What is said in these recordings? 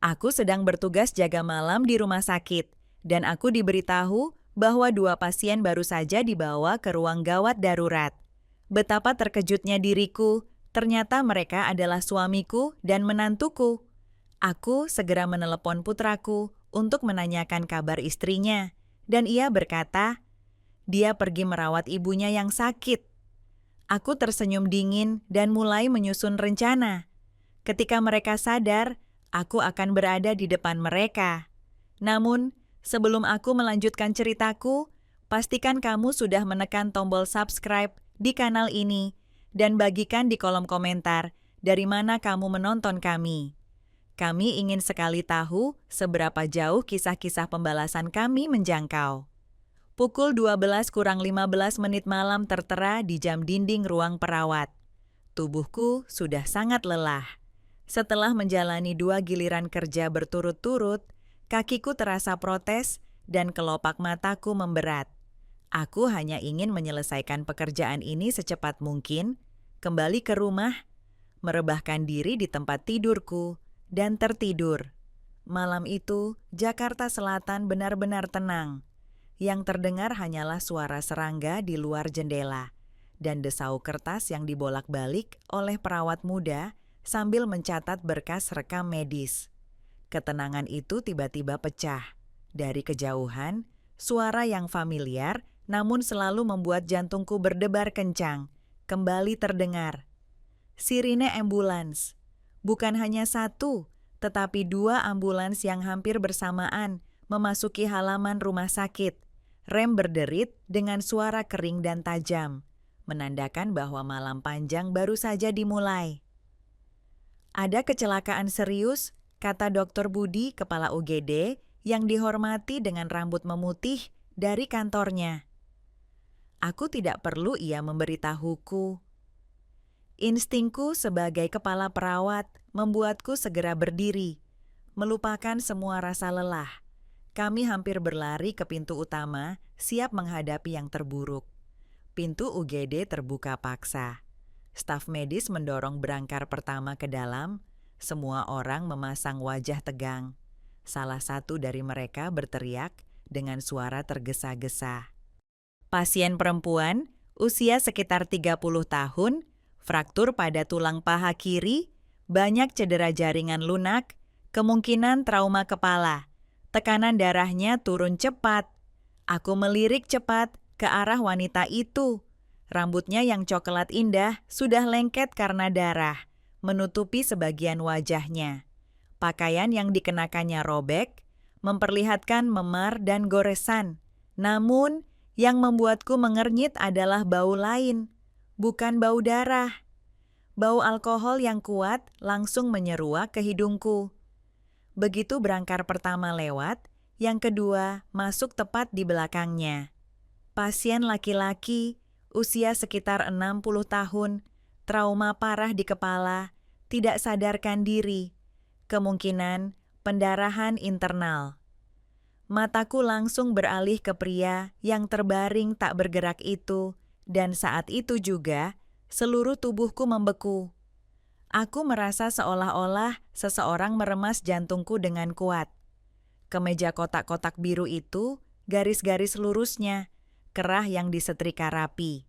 Aku sedang bertugas jaga malam di rumah sakit, dan aku diberitahu bahwa 2 pasien baru saja dibawa ke ruang gawat darurat. Betapa terkejutnya diriku, ternyata mereka adalah suamiku dan menantuku. Aku segera menelepon putraku untuk menanyakan kabar istrinya, dan ia berkata, dia pergi merawat ibunya yang sakit. Aku tersenyum dingin dan mulai menyusun rencana. Ketika mereka sadar, aku akan berada di depan mereka. Namun, sebelum aku melanjutkan ceritaku, pastikan kamu sudah menekan tombol subscribe di kanal ini dan bagikan di kolom komentar dari mana kamu menonton kami. Kami ingin sekali tahu seberapa jauh kisah-kisah pembalasan kami menjangkau. Pukul 12 kurang 15 menit malam tertera di jam dinding ruang perawat. Tubuhku sudah sangat lelah. Setelah menjalani 2 giliran kerja berturut-turut, kakiku terasa protes dan kelopak mataku memberat. Aku hanya ingin menyelesaikan pekerjaan ini secepat mungkin, kembali ke rumah, merebahkan diri di tempat tidurku, dan tertidur. Malam itu, Jakarta Selatan benar-benar tenang. Yang terdengar hanyalah suara serangga di luar jendela dan desau kertas yang dibolak-balik oleh perawat muda sambil mencatat berkas rekam medis. Ketenangan itu tiba-tiba pecah. Dari kejauhan, suara yang familiar namun selalu membuat jantungku berdebar kencang kembali terdengar. Sirine ambulans. Bukan hanya satu, tetapi 2 ambulans yang hampir bersamaan memasuki halaman rumah sakit. Rem berderit dengan suara kering dan tajam, menandakan bahwa malam panjang baru saja dimulai. Ada kecelakaan serius, kata Dr. Budi, kepala UGD, yang dihormati dengan rambut memutih dari kantornya. Aku tidak perlu ia memberitahuku. Instingku sebagai kepala perawat membuatku segera berdiri, melupakan semua rasa lelah. Kami hampir berlari ke pintu utama, siap menghadapi yang terburuk. Pintu UGD terbuka paksa. Staf medis mendorong berangkar pertama ke dalam. Semua orang memasang wajah tegang. Salah satu dari mereka berteriak dengan suara tergesa-gesa. Pasien perempuan, usia sekitar 30 tahun, fraktur pada tulang paha kiri, banyak cedera jaringan lunak, kemungkinan trauma kepala. Tekanan darahnya turun cepat. Aku melirik cepat ke arah wanita itu. Rambutnya yang coklat indah sudah lengket karena darah, menutupi sebagian wajahnya. Pakaian yang dikenakannya robek, memperlihatkan memar dan goresan. Namun, yang membuatku mengernyit adalah bau lain, bukan bau darah. Bau alkohol yang kuat langsung menyeruak ke hidungku. Begitu berangkar pertama lewat, yang kedua masuk tepat di belakangnya. Pasien laki-laki, usia sekitar 60 tahun, trauma parah di kepala, tidak sadarkan diri, kemungkinan pendarahan internal. Mataku langsung beralih ke pria yang terbaring tak bergerak itu, dan saat itu juga seluruh tubuhku membeku. Aku merasa seolah-olah seseorang meremas jantungku dengan kuat. Kemeja kotak-kotak biru itu, garis-garis lurusnya, kerah yang disetrika rapi.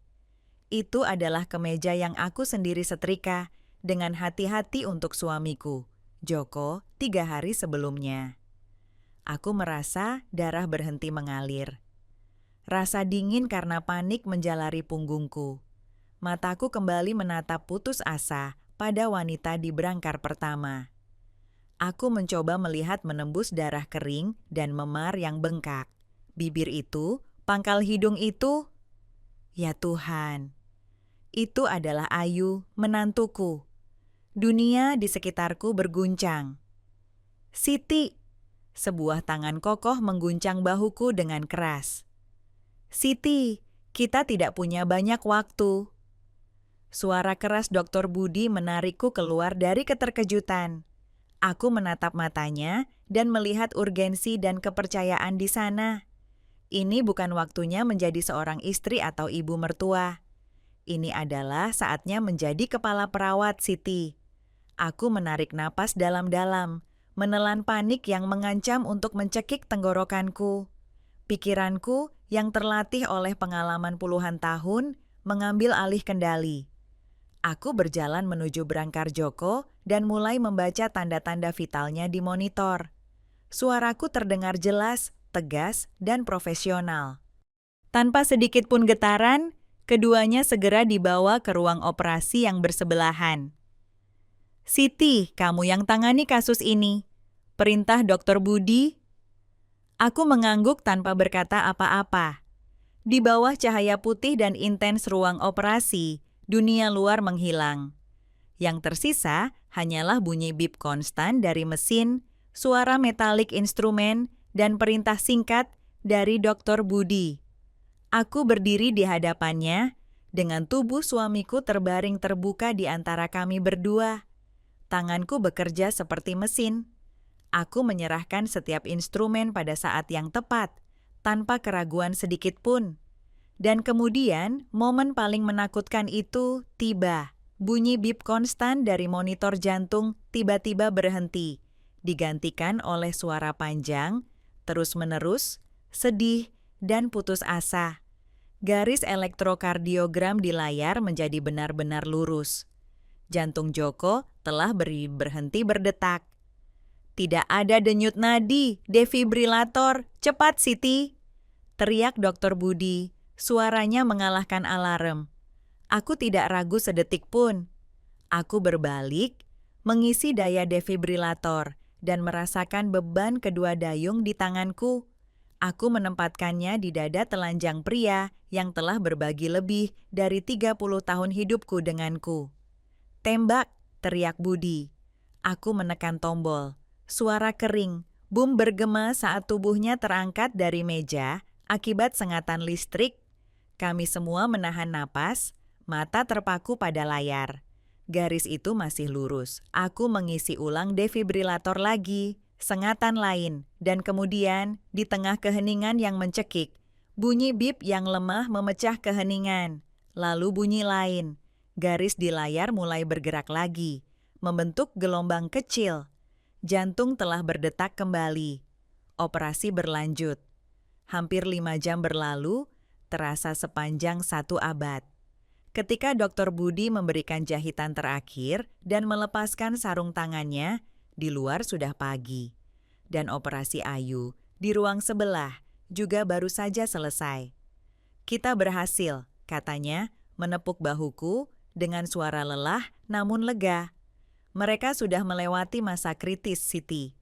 Itu adalah kemeja yang aku sendiri setrika dengan hati-hati untuk suamiku, Joko, 3 hari sebelumnya. Aku merasa darah berhenti mengalir. Rasa dingin karena panik menjalari punggungku. Mataku kembali menatap putus asa pada wanita di berangkar pertama. Aku mencoba melihat menembus darah kering dan memar yang bengkak. Bibir itu, pangkal hidung itu. Ya Tuhan, itu adalah Ayu, menantuku. Dunia di sekitarku berguncang. Siti, sebuah tangan kokoh mengguncang bahuku dengan keras. Siti, kita tidak punya banyak waktu. Suara keras Dr. Budi menarikku keluar dari keterkejutan. Aku menatap matanya dan melihat urgensi dan kepercayaan di sana. Ini bukan waktunya menjadi seorang istri atau ibu mertua. Ini adalah saatnya menjadi kepala perawat, Siti. Aku menarik napas dalam-dalam, menelan panik yang mengancam untuk mencekik tenggorokanku. Pikiranku yang terlatih oleh pengalaman puluhan tahun mengambil alih kendali. Aku berjalan menuju berangkar Joko dan mulai membaca tanda-tanda vitalnya di monitor. Suaraku terdengar jelas, tegas, dan profesional. Tanpa sedikit pun getaran, keduanya segera dibawa ke ruang operasi yang bersebelahan. "Siti, kamu yang tangani kasus ini," perintah Dr. Budi. Aku mengangguk tanpa berkata apa-apa. Di bawah cahaya putih dan intens ruang operasi, dunia luar menghilang. Yang tersisa hanyalah bunyi bip konstan dari mesin, suara metalik instrumen, dan perintah singkat dari Dr. Budi. Aku berdiri di hadapannya, dengan tubuh suamiku terbaring terbuka di antara kami berdua. Tanganku bekerja seperti mesin. Aku menyerahkan setiap instrumen pada saat yang tepat, tanpa keraguan sedikit pun. Dan kemudian, momen paling menakutkan itu tiba. Bunyi bip konstan dari monitor jantung tiba-tiba berhenti, digantikan oleh suara panjang, terus-menerus, sedih, dan putus asa. Garis elektrokardiogram di layar menjadi benar-benar lurus. Jantung Joko telah berhenti berdetak. "Tidak ada denyut nadi, defibrilator, cepat Siti!" teriak Dr. Budi, suaranya mengalahkan alarm. Aku tidak ragu sedetik pun. Aku berbalik, mengisi daya defibrilator, dan merasakan beban kedua dayung di tanganku. Aku menempatkannya di dada telanjang pria yang telah berbagi lebih dari 30 tahun hidupku denganku. "Tembak!" teriak Budi. Aku menekan tombol. Suara kering, bum bergema saat tubuhnya terangkat dari meja akibat sengatan listrik. Kami semua menahan napas, mata terpaku pada layar. Garis itu masih lurus. Aku mengisi ulang defibrilator lagi, sengatan lain, dan kemudian di tengah keheningan yang mencekik, bunyi bip yang lemah memecah keheningan. Lalu bunyi lain. Garis di layar mulai bergerak lagi, membentuk gelombang kecil. Jantung telah berdetak kembali. Operasi berlanjut. Hampir 5 jam berlalu, terasa sepanjang 1 abad. Ketika Dr. Budi memberikan jahitan terakhir dan melepaskan sarung tangannya, di luar sudah pagi. Dan operasi Ayu di ruang sebelah juga baru saja selesai. "Kita berhasil," katanya, menepuk bahuku dengan suara lelah namun lega. "Mereka sudah melewati masa kritis, Siti."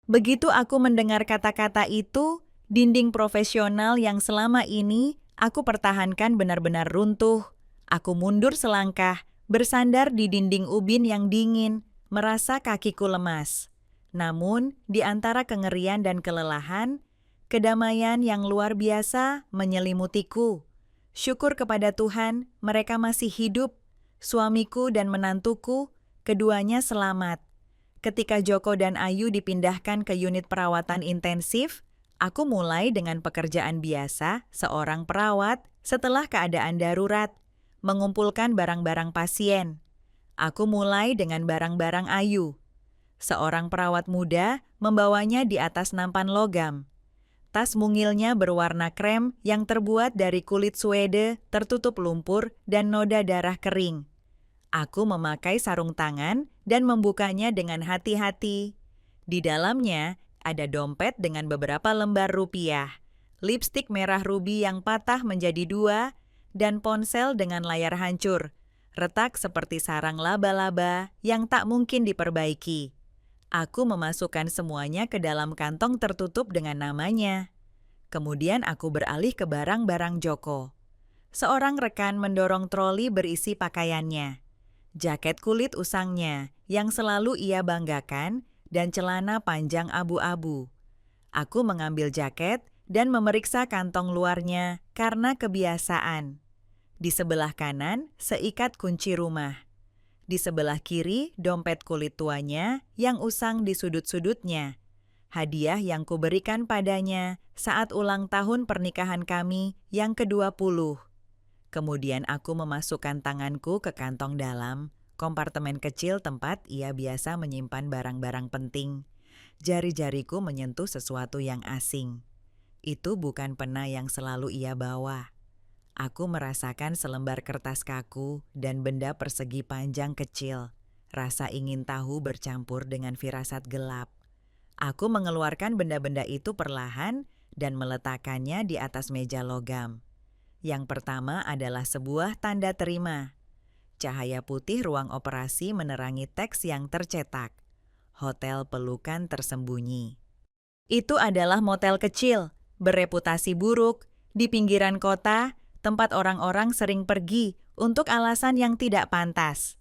Begitu aku mendengar kata-kata itu, dinding profesional yang selama ini aku pertahankan benar-benar runtuh. Aku mundur selangkah, bersandar di dinding ubin yang dingin, merasa kakiku lemas. Namun, di antara kengerian dan kelelahan, kedamaian yang luar biasa menyelimutiku. Syukur kepada Tuhan, mereka masih hidup. Suamiku dan menantuku, keduanya selamat. Ketika Joko dan Ayu dipindahkan ke unit perawatan intensif, aku mulai dengan pekerjaan biasa seorang perawat setelah keadaan darurat, mengumpulkan barang-barang pasien. Aku mulai dengan barang-barang Ayu. Seorang perawat muda membawanya di atas nampan logam. Tas mungilnya berwarna krem yang terbuat dari kulit suede tertutup lumpur dan noda darah kering. Aku memakai sarung tangan dan membukanya dengan hati-hati. Di dalamnya ada dompet dengan beberapa lembar rupiah, lipstik merah ruby yang patah menjadi 2, dan ponsel dengan layar hancur, retak seperti sarang laba-laba yang tak mungkin diperbaiki. Aku memasukkan semuanya ke dalam kantong tertutup dengan namanya. Kemudian aku beralih ke barang-barang Joko. Seorang rekan mendorong troli berisi pakaiannya. Jaket kulit usangnya yang selalu ia banggakan, dan celana panjang abu-abu. Aku mengambil jaket dan memeriksa kantong luarnya karena kebiasaan. Di sebelah kanan, seikat kunci rumah. Di sebelah kiri, dompet kulit tuanya yang usang di sudut-sudutnya. Hadiah yang kuberikan padanya saat ulang tahun pernikahan kami yang ke-20. Kemudian aku memasukkan tanganku ke kantong dalam, kompartemen kecil tempat ia biasa menyimpan barang-barang penting. Jari-jariku menyentuh sesuatu yang asing. Itu bukan pena yang selalu ia bawa. Aku merasakan selembar kertas kaku dan benda persegi panjang kecil. Rasa ingin tahu bercampur dengan firasat gelap. Aku mengeluarkan benda-benda itu perlahan dan meletakkannya di atas meja logam. Yang pertama adalah sebuah tanda terima. Cahaya putih ruang operasi menerangi teks yang tercetak. Hotel Pelukan Tersembunyi. Itu adalah motel kecil, bereputasi buruk, di pinggiran kota, tempat orang-orang sering pergi untuk alasan yang tidak pantas.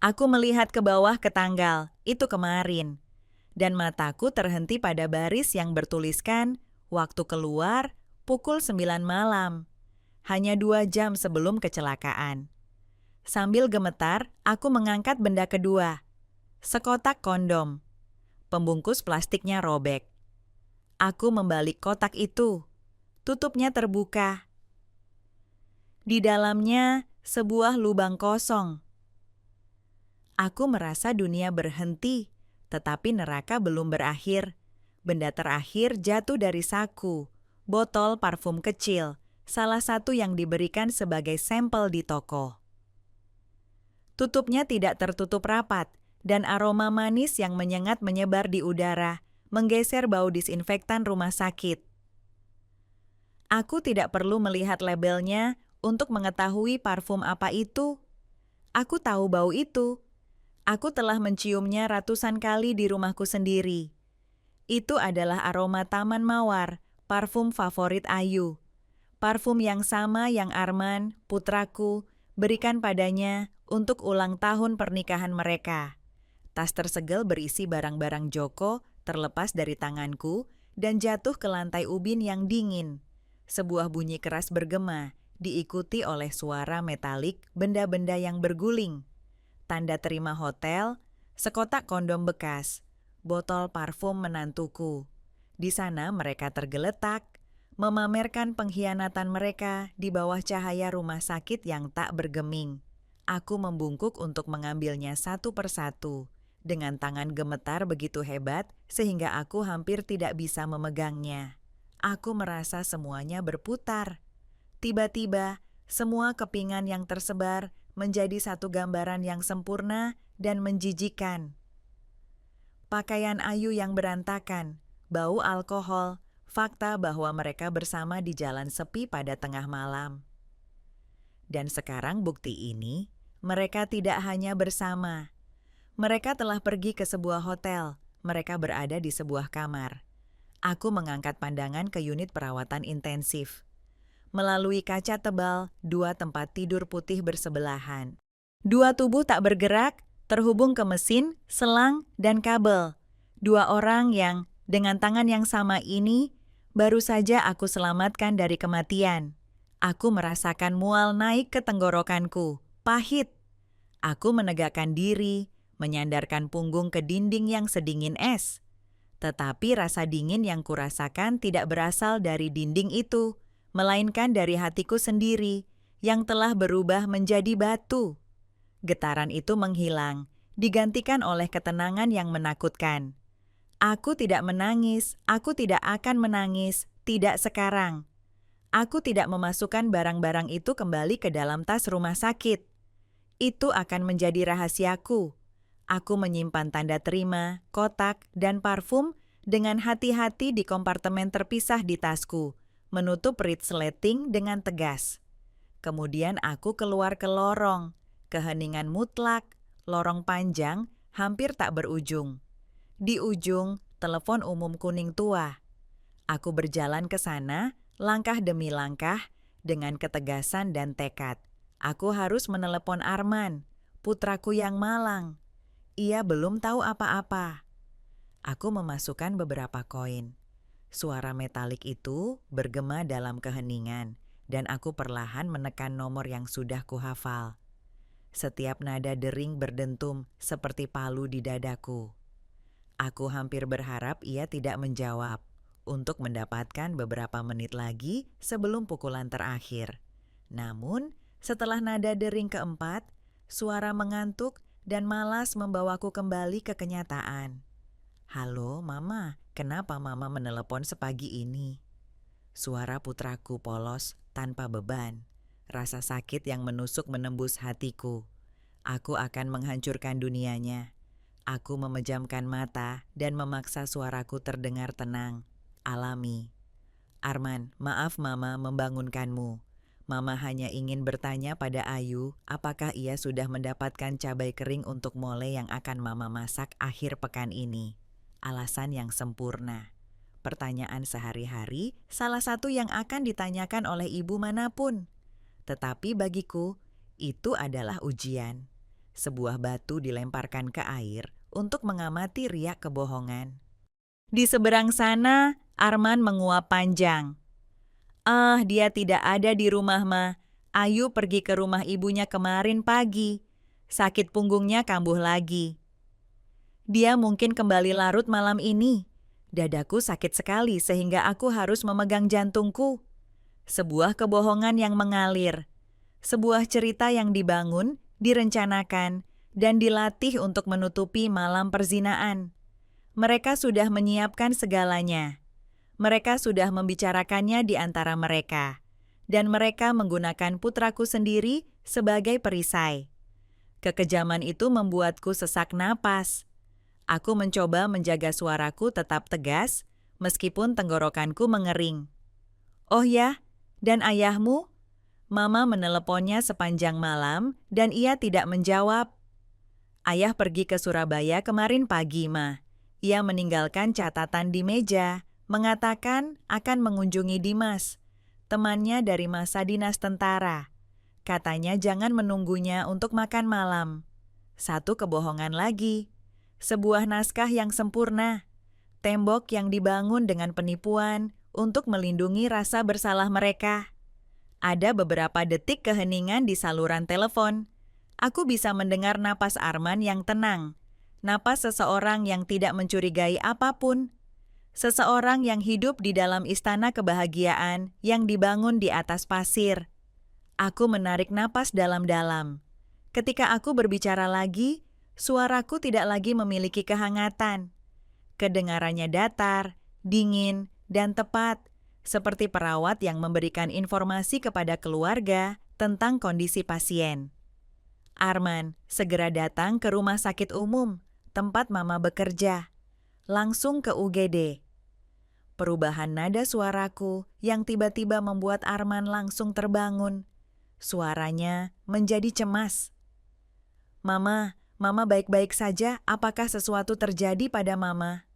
Aku melihat ke bawah ke tanggal, itu kemarin. Dan mataku terhenti pada baris yang bertuliskan, waktu keluar, pukul 9 malam. Hanya 2 jam sebelum kecelakaan. Sambil gemetar, aku mengangkat benda kedua. Sekotak kondom. Pembungkus plastiknya robek. Aku membalik kotak itu. Tutupnya terbuka. Di dalamnya, sebuah lubang kosong. Aku merasa dunia berhenti, tetapi neraka belum berakhir. Benda terakhir jatuh dari saku, botol parfum kecil, salah satu yang diberikan sebagai sampel di toko. Tutupnya tidak tertutup rapat, dan aroma manis yang menyengat menyebar di udara, menggeser bau disinfektan rumah sakit. Aku tidak perlu melihat labelnya untuk mengetahui parfum apa itu. Aku tahu bau itu. Aku telah menciumnya ratusan kali di rumahku sendiri. Itu adalah aroma Taman Mawar, parfum favorit Ayu. Parfum yang sama yang Arman, putraku, berikan padanya untuk ulang tahun pernikahan mereka. Tas tersegel berisi barang-barang Joko terlepas dari tanganku dan jatuh ke lantai ubin yang dingin. Sebuah bunyi keras bergema, diikuti oleh suara metalik benda-benda yang berguling. Tanda terima hotel, sekotak kondom bekas, botol parfum menantuku. Di sana mereka tergeletak, memamerkan pengkhianatan mereka di bawah cahaya rumah sakit yang tak bergeming. Aku membungkuk untuk mengambilnya satu persatu, dengan tangan gemetar begitu hebat sehingga aku hampir tidak bisa memegangnya. Aku merasa semuanya berputar. Tiba-tiba, semua kepingan yang tersebar menjadi satu gambaran yang sempurna dan menjijikan. Pakaian Ayu yang berantakan, bau alkohol, fakta bahwa mereka bersama di jalan sepi pada tengah malam. Dan sekarang bukti ini, mereka tidak hanya bersama. Mereka telah pergi ke sebuah hotel, mereka berada di sebuah kamar. Aku mengangkat pandangan ke unit perawatan intensif. Melalui kaca tebal, 2 tempat tidur putih bersebelahan. 2 tubuh tak bergerak, terhubung ke mesin, selang, dan kabel. 2 orang yang, dengan tangan yang sama ini, baru saja aku selamatkan dari kematian. Aku merasakan mual naik ke tenggorokanku, pahit. Aku menegakkan diri, menyandarkan punggung ke dinding yang sedingin es. Tetapi rasa dingin yang kurasakan tidak berasal dari dinding itu, melainkan dari hatiku sendiri yang telah berubah menjadi batu. Getaran itu menghilang, digantikan oleh ketenangan yang menakutkan. Aku tidak menangis, aku tidak akan menangis, tidak sekarang. Aku tidak memasukkan barang-barang itu kembali ke dalam tas rumah sakit. Itu akan menjadi rahasiaku. Aku menyimpan tanda terima, kotak, dan parfum dengan hati-hati di kompartemen terpisah di tasku, menutup resleting dengan tegas. Kemudian aku keluar ke lorong, keheningan mutlak, lorong panjang, hampir tak berujung. Di ujung, telepon umum kuning tua. Aku berjalan ke sana, langkah demi langkah, dengan ketegasan dan tekad. Aku harus menelepon Arman, putraku yang malang. Ia belum tahu apa-apa. Aku memasukkan beberapa koin. Suara metalik itu bergema dalam keheningan, dan aku perlahan menekan nomor yang sudah kuhafal. Setiap nada dering berdentum seperti palu di dadaku. Aku hampir berharap ia tidak menjawab, untuk mendapatkan beberapa menit lagi sebelum pukulan terakhir. Namun, setelah nada dering keempat, suara mengantuk dan malas membawaku kembali ke kenyataan. Halo, Mama. Kenapa Mama menelepon sepagi ini? Suara putraku polos tanpa beban. Rasa sakit yang menusuk menembus hatiku. Aku akan menghancurkan dunianya. Aku memejamkan mata dan memaksa suaraku terdengar tenang, alami. Arman, maaf Mama membangunkanmu. Mama hanya ingin bertanya pada Ayu apakah ia sudah mendapatkan cabai kering untuk mole yang akan Mama masak akhir pekan ini. Alasan yang sempurna. Pertanyaan sehari-hari, salah satu yang akan ditanyakan oleh ibu manapun. Tetapi bagiku, itu adalah ujian. Sebuah batu dilemparkan ke air untuk mengamati riak kebohongan. Di seberang sana, Arman menguap panjang. Dia tidak ada di rumah, Ma. Ayu pergi ke rumah ibunya kemarin pagi. Sakit punggungnya kambuh lagi. Dia mungkin kembali larut malam ini. Dadaku sakit sekali sehingga aku harus memegang jantungku. Sebuah kebohongan yang mengalir. Sebuah cerita yang dibangun, direncanakan, dan dilatih untuk menutupi malam perzinaan. Mereka sudah menyiapkan segalanya. Mereka sudah membicarakannya di antara mereka. Dan mereka menggunakan putraku sendiri sebagai perisai. Kekejaman itu membuatku sesak napas. Aku mencoba menjaga suaraku tetap tegas, meskipun tenggorokanku mengering. Oh ya, dan ayahmu? Mama meneleponnya sepanjang malam dan ia tidak menjawab. Ayah pergi ke Surabaya kemarin pagi, Ma. Ia meninggalkan catatan di meja, mengatakan akan mengunjungi Dimas, temannya dari masa dinas tentara. Katanya jangan menunggunya untuk makan malam. Satu kebohongan lagi. Sebuah naskah yang sempurna. Tembok yang dibangun dengan penipuan untuk melindungi rasa bersalah mereka. Ada beberapa detik keheningan di saluran telepon. Aku bisa mendengar napas Arman yang tenang. Napas seseorang yang tidak mencurigai apapun. Seseorang yang hidup di dalam istana kebahagiaan yang dibangun di atas pasir. Aku menarik napas dalam-dalam. Ketika aku berbicara lagi, suaraku tidak lagi memiliki kehangatan. Kedengarannya datar, dingin, dan tepat, seperti perawat yang memberikan informasi kepada keluarga tentang kondisi pasien. Arman, segera datang ke rumah sakit umum, tempat Mama bekerja. Langsung ke UGD. Perubahan nada suaraku yang tiba-tiba membuat Arman langsung terbangun. Suaranya menjadi cemas. Mama baik-baik saja, apakah sesuatu terjadi pada Mama?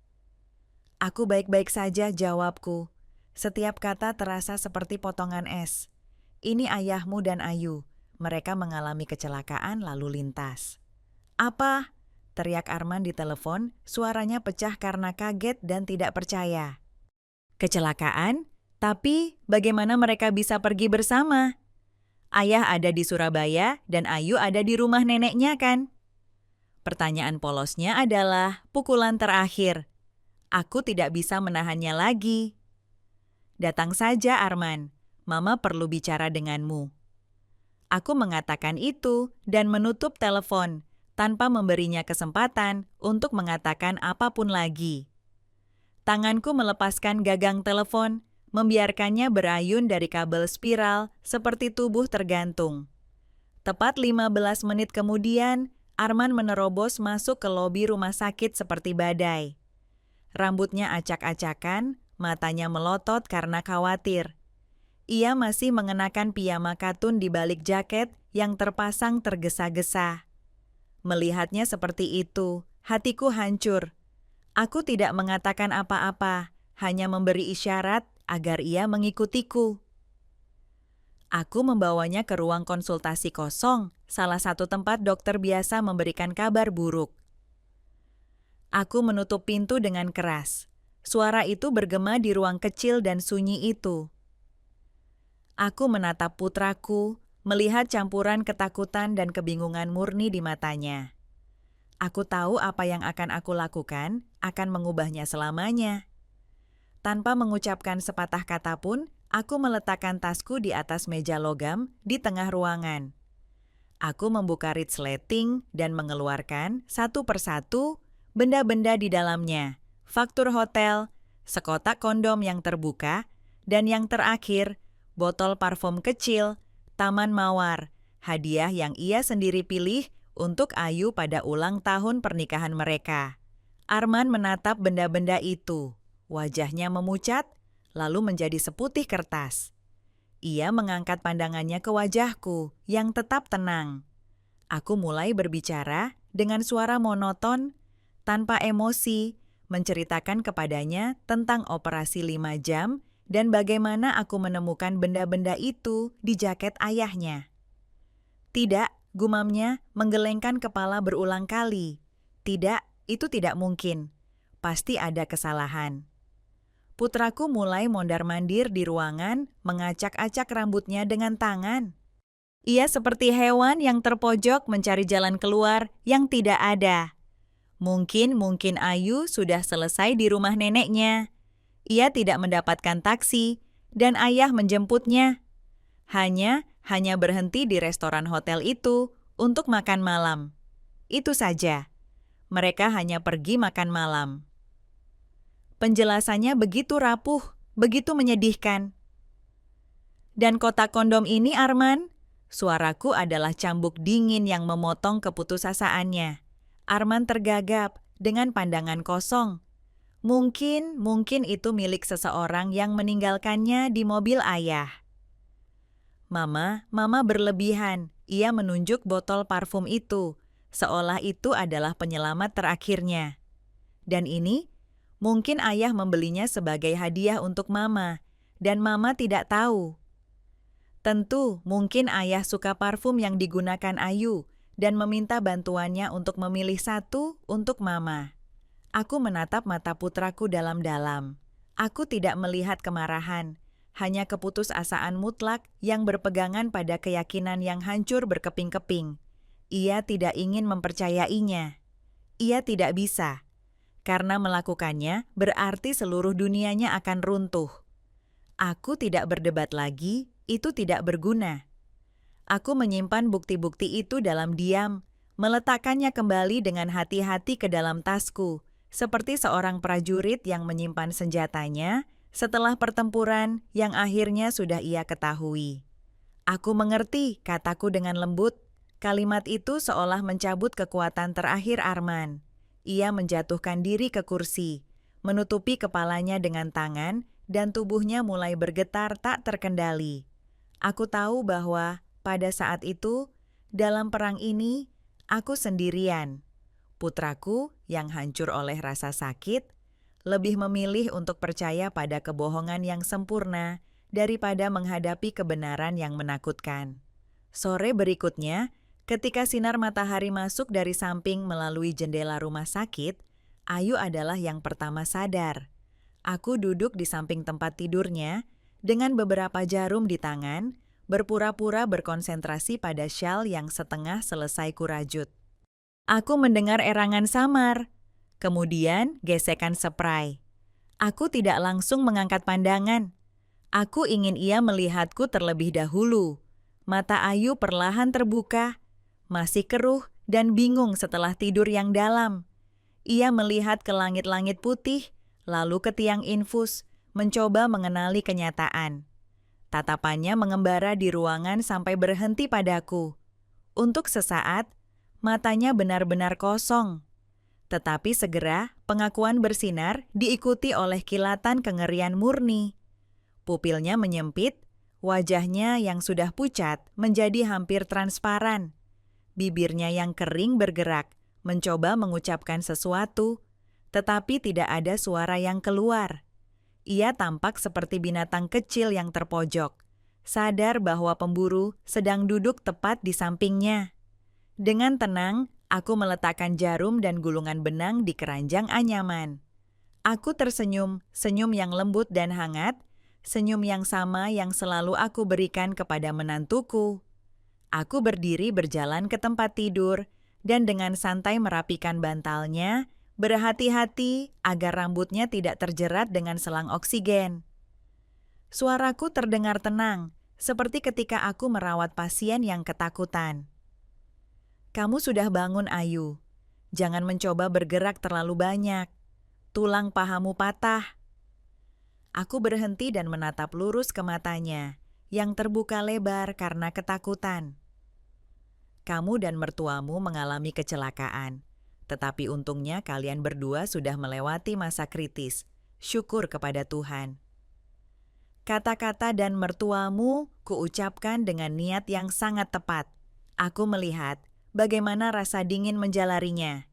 Aku baik-baik saja, jawabku. Setiap kata terasa seperti potongan es. Ini ayahmu dan Ayu. Mereka mengalami kecelakaan lalu lintas. Apa? Teriak Arman di telepon, suaranya pecah karena kaget dan tidak percaya. Kecelakaan? Tapi bagaimana mereka bisa pergi bersama? Ayah ada di Surabaya dan Ayu ada di rumah neneknya kan? Pertanyaan polosnya adalah pukulan terakhir. Aku tidak bisa menahannya lagi. Datang saja Arman, Mama perlu bicara denganmu. Aku mengatakan itu dan menutup telepon tanpa memberinya kesempatan untuk mengatakan apapun lagi. Tanganku melepaskan gagang telepon, membiarkannya berayun dari kabel spiral seperti tubuh tergantung. Tepat 15 menit kemudian, Arman menerobos masuk ke lobi rumah sakit seperti badai. Rambutnya acak-acakan, matanya melotot karena khawatir. Ia masih mengenakan piyama katun di balik jaket yang terpasang tergesa-gesa. Melihatnya seperti itu, hatiku hancur. Aku tidak mengatakan apa-apa, hanya memberi isyarat agar ia mengikutiku. Aku membawanya ke ruang konsultasi kosong, salah satu tempat dokter biasa memberikan kabar buruk. Aku menutup pintu dengan keras. Suara itu bergema di ruang kecil dan sunyi itu. Aku menatap putraku, melihat campuran ketakutan dan kebingungan murni di matanya. Aku tahu apa yang akan aku lakukan akan mengubahnya selamanya. Tanpa mengucapkan sepatah kata pun, aku meletakkan tasku di atas meja logam di tengah ruangan. Aku membuka resleting dan mengeluarkan satu persatu benda-benda di dalamnya, faktur hotel, sekotak kondom yang terbuka, dan yang terakhir, botol parfum kecil, taman mawar, hadiah yang ia sendiri pilih untuk Ayu pada ulang tahun pernikahan mereka. Arman menatap benda-benda itu. Wajahnya memucat, lalu menjadi seputih kertas. Ia mengangkat pandangannya ke wajahku yang tetap tenang. Aku mulai berbicara dengan suara monoton, tanpa emosi, menceritakan kepadanya tentang operasi 5 jam dan bagaimana aku menemukan benda-benda itu di jaket ayahnya. Tidak, gumamnya menggelengkan kepala berulang kali. Tidak, itu tidak mungkin. Pasti ada kesalahan. Putraku mulai mondar-mandir di ruangan, mengacak-acak rambutnya dengan tangan. Ia seperti hewan yang terpojok mencari jalan keluar yang tidak ada. Mungkin Ayu sudah selesai di rumah neneknya. Ia tidak mendapatkan taksi, dan ayah menjemputnya. Hanya berhenti di restoran hotel itu untuk makan malam. Itu saja. Mereka hanya pergi makan malam. Penjelasannya begitu rapuh, begitu menyedihkan. Dan kotak kondom ini, Arman? Suaraku adalah cambuk dingin yang memotong keputusasaannya. Arman tergagap dengan pandangan kosong. Mungkin itu milik seseorang yang meninggalkannya di mobil ayah. Mama berlebihan. Ia menunjuk botol parfum itu, seolah itu adalah penyelamat terakhirnya. Dan ini, mungkin ayah membelinya sebagai hadiah untuk Mama, dan Mama tidak tahu. Tentu, mungkin ayah suka parfum yang digunakan Ayu, dan meminta bantuannya untuk memilih satu untuk Mama. Aku menatap mata putraku dalam-dalam. Aku tidak melihat kemarahan, hanya keputusasaan mutlak yang berpegangan pada keyakinan yang hancur berkeping-keping. Ia tidak ingin mempercayainya. Ia tidak bisa. Karena melakukannya berarti seluruh dunianya akan runtuh. Aku tidak berdebat lagi, itu tidak berguna. Aku menyimpan bukti-bukti itu dalam diam, meletakkannya kembali dengan hati-hati ke dalam tasku, seperti seorang prajurit yang menyimpan senjatanya setelah pertempuran yang akhirnya sudah ia ketahui. Aku mengerti, kataku dengan lembut. Kalimat itu seolah mencabut kekuatan terakhir Arman. Ia menjatuhkan diri ke kursi, menutupi kepalanya dengan tangan, dan tubuhnya mulai bergetar tak terkendali. Aku tahu bahwa pada saat itu, dalam perang ini, aku sendirian. Putraku yang hancur oleh rasa sakit, lebih memilih untuk percaya pada kebohongan yang sempurna daripada menghadapi kebenaran yang menakutkan. Sore berikutnya, ketika sinar matahari masuk dari samping melalui jendela rumah sakit, Ayu adalah yang pertama sadar. Aku duduk di samping tempat tidurnya, dengan beberapa jarum di tangan, berpura-pura berkonsentrasi pada syal yang setengah selesai kurajut. Aku mendengar erangan samar, kemudian gesekan spray. Aku tidak langsung mengangkat pandangan. Aku ingin ia melihatku terlebih dahulu. Mata Ayu perlahan terbuka, masih keruh dan bingung setelah tidur yang dalam. Ia melihat ke langit-langit putih, lalu ke tiang infus, mencoba mengenali kenyataan. Tatapannya mengembara di ruangan sampai berhenti padaku. Untuk sesaat, matanya benar-benar kosong. Tetapi segera pengakuan bersinar diikuti oleh kilatan kengerian murni. Pupilnya menyempit, wajahnya yang sudah pucat menjadi hampir transparan. Bibirnya yang kering bergerak, mencoba mengucapkan sesuatu, tetapi tidak ada suara yang keluar. Ia tampak seperti binatang kecil yang terpojok, sadar bahwa pemburu sedang duduk tepat di sampingnya. Dengan tenang, aku meletakkan jarum dan gulungan benang di keranjang anyaman. Aku tersenyum, senyum yang lembut dan hangat, senyum yang sama yang selalu aku berikan kepada menantuku. Aku berdiri berjalan ke tempat tidur, dan dengan santai merapikan bantalnya, berhati-hati agar rambutnya tidak terjerat dengan selang oksigen. Suaraku terdengar tenang, seperti ketika aku merawat pasien yang ketakutan. Kamu sudah bangun, Ayu. Jangan mencoba bergerak terlalu banyak. tulang pahamu patah. Aku berhenti dan menatap lurus ke matanya, yang terbuka lebar karena ketakutan. Kamu dan mertuamu mengalami kecelakaan, tetapi untungnya kalian berdua sudah melewati masa kritis. Syukur kepada Tuhan. Kata-kata dan mertuamu kuucapkan dengan niat yang sangat tepat. Aku melihat bagaimana rasa dingin menjalarinya.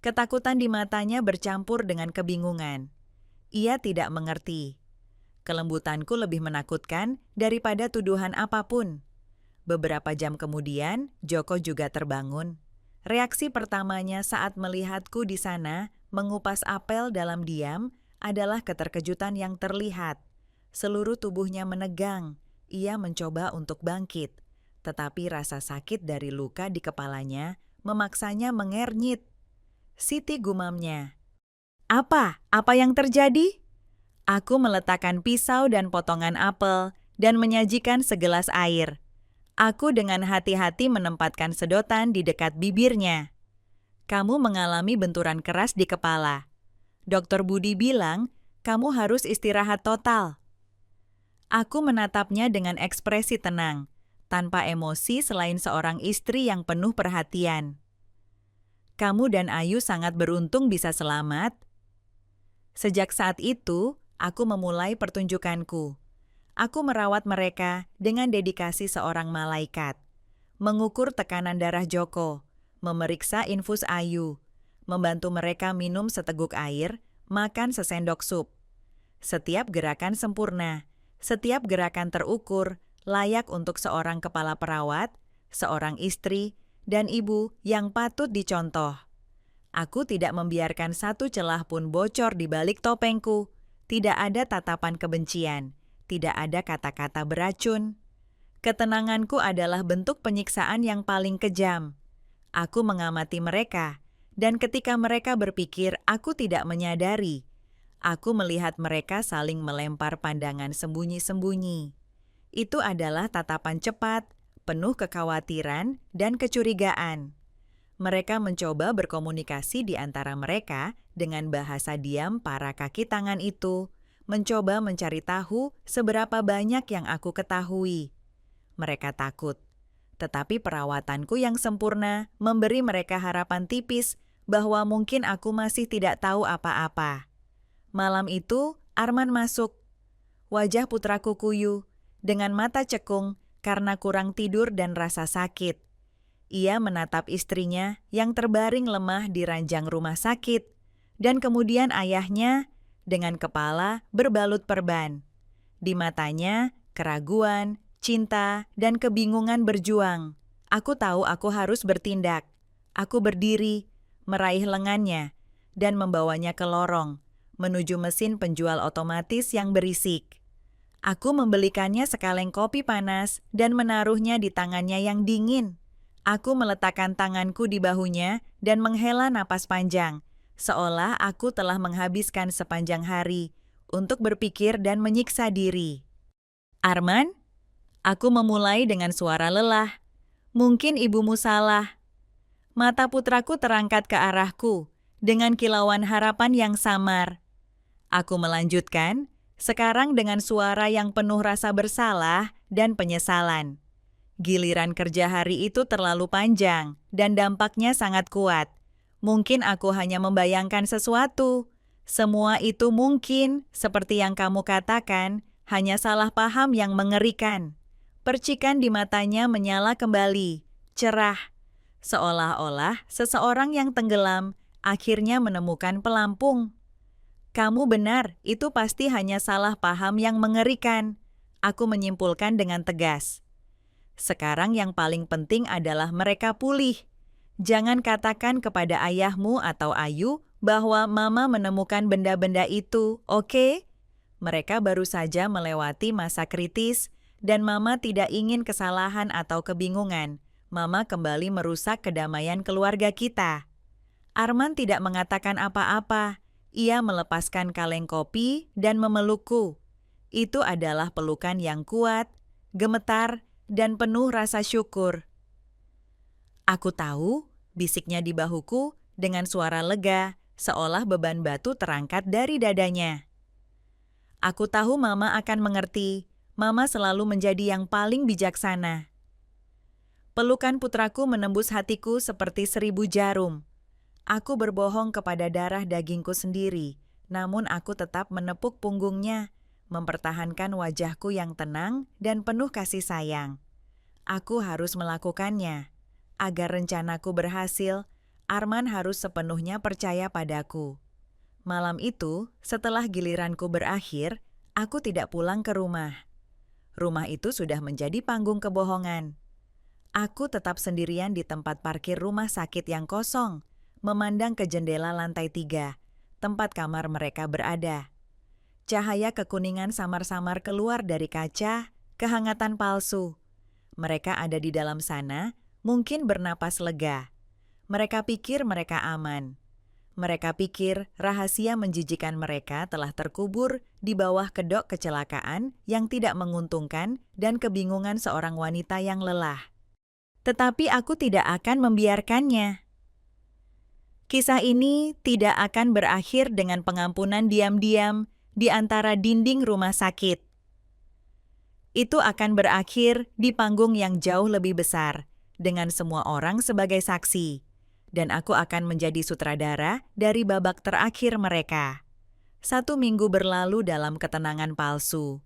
Ketakutan di matanya bercampur dengan kebingungan. Ia tidak mengerti. Kelembutanku lebih menakutkan daripada tuduhan apapun. Beberapa jam kemudian, Joko juga terbangun. Reaksi pertamanya saat melihatku di sana mengupas apel dalam diam adalah keterkejutan yang terlihat. Seluruh tubuhnya menegang. Ia mencoba untuk bangkit, tetapi rasa sakit dari luka di kepalanya memaksanya mengernyit. Siti gumamnya. Apa? Apa yang terjadi? Aku meletakkan pisau dan potongan apel dan menyajikan segelas air. Aku dengan hati-hati menempatkan sedotan di dekat bibirnya. Kamu mengalami benturan keras di kepala. Dokter Budi bilang, kamu harus istirahat total. Aku menatapnya dengan ekspresi tenang, tanpa emosi selain seorang istri yang penuh perhatian. Kamu dan Ayu sangat beruntung bisa selamat. Sejak saat itu, aku memulai pertunjukanku. Aku merawat mereka dengan dedikasi seorang malaikat. Mengukur tekanan darah Joko, memeriksa infus Ayu, membantu mereka minum seteguk air, makan sesendok sup. Setiap gerakan sempurna, setiap gerakan terukur, layak untuk seorang kepala perawat, seorang istri, dan ibu yang patut dicontoh. Aku tidak membiarkan satu celah pun bocor di balik topengku. Tidak ada tatapan kebencian. Tidak ada kata-kata beracun. Ketenanganku adalah bentuk penyiksaan yang paling kejam. Aku mengamati mereka, dan ketika mereka berpikir aku tidak menyadari, aku melihat mereka saling melempar pandangan sembunyi-sembunyi. Itu adalah tatapan cepat, penuh kekhawatiran dan kecurigaan. Mereka mencoba berkomunikasi di antara mereka dengan bahasa diam para kaki tangan itu, mencoba mencari tahu seberapa banyak yang aku ketahui. Mereka takut, tetapi perawatanku yang sempurna memberi mereka harapan tipis bahwa mungkin aku masih tidak tahu apa-apa. Malam itu, Arman masuk. Wajah putraku kuyu, dengan mata cekung karena kurang tidur dan rasa sakit. Ia menatap istrinya yang terbaring lemah di ranjang rumah sakit, dan kemudian ayahnya dengan kepala berbalut perban. Di matanya, keraguan, cinta, dan kebingungan berjuang. Aku tahu aku harus bertindak. Aku berdiri, meraih lengannya, dan membawanya ke lorong, menuju mesin penjual otomatis yang berisik. Aku membelikannya sekaleng kopi panas dan menaruhnya di tangannya yang dingin. Aku meletakkan tanganku di bahunya dan menghela napas panjang, seolah aku telah menghabiskan sepanjang hari untuk berpikir dan menyiksa diri. Arman, aku memulai dengan suara lelah. Mungkin ibumu salah. Mata putraku terangkat ke arahku dengan kilauan harapan yang samar. Aku melanjutkan, sekarang dengan suara yang penuh rasa bersalah dan penyesalan. Giliran kerja hari itu terlalu panjang dan dampaknya sangat kuat. Mungkin aku hanya membayangkan sesuatu. Semua itu mungkin, seperti yang kamu katakan, hanya salah paham yang mengerikan. Percikan di matanya menyala kembali, cerah. Seolah-olah seseorang yang tenggelam akhirnya menemukan pelampung. Kamu benar, itu pasti hanya salah paham yang mengerikan. Aku menyimpulkan dengan tegas. Sekarang yang paling penting adalah mereka pulih. Jangan katakan kepada ayahmu atau Ayu bahwa Mama menemukan benda-benda itu, oke? Mereka baru saja melewati masa kritis, dan Mama tidak ingin kesalahan atau kebingungan. Mama kembali merusak kedamaian keluarga kita. Arman tidak mengatakan apa-apa. Ia melepaskan kaleng kopi dan memelukku. Itu adalah pelukan yang kuat, gemetar, dan penuh rasa syukur. Aku tahu, bisiknya di bahuku dengan suara lega seolah beban batu terangkat dari dadanya. Aku tahu Mama akan mengerti. Mama selalu menjadi yang paling bijaksana. Pelukan putraku menembus hatiku seperti 1000 jarum. Aku berbohong kepada darah dagingku sendiri, namun aku tetap menepuk punggungnya, mempertahankan wajahku yang tenang dan penuh kasih sayang. Aku harus melakukannya. Agar rencanaku berhasil, Arman harus sepenuhnya percaya padaku. Malam itu, setelah giliranku berakhir, aku tidak pulang ke rumah. Rumah itu sudah menjadi panggung kebohongan. Aku tetap sendirian di tempat parkir rumah sakit yang kosong, memandang ke jendela lantai 3, tempat kamar mereka berada. Cahaya kekuningan samar-samar keluar dari kaca, kehangatan palsu. Mereka ada di dalam sana, mungkin bernapas lega. Mereka pikir mereka aman. Mereka pikir rahasia menjijikan mereka telah terkubur di bawah kedok kecelakaan yang tidak menguntungkan dan kebingungan seorang wanita yang lelah. Tetapi aku tidak akan membiarkannya. Kisah ini tidak akan berakhir dengan pengampunan diam-diam di antara dinding rumah sakit. Itu akan berakhir di panggung yang jauh lebih besar, dengan semua orang sebagai saksi. Dan aku akan menjadi sutradara dari babak terakhir mereka. 1 minggu berlalu dalam ketenangan palsu.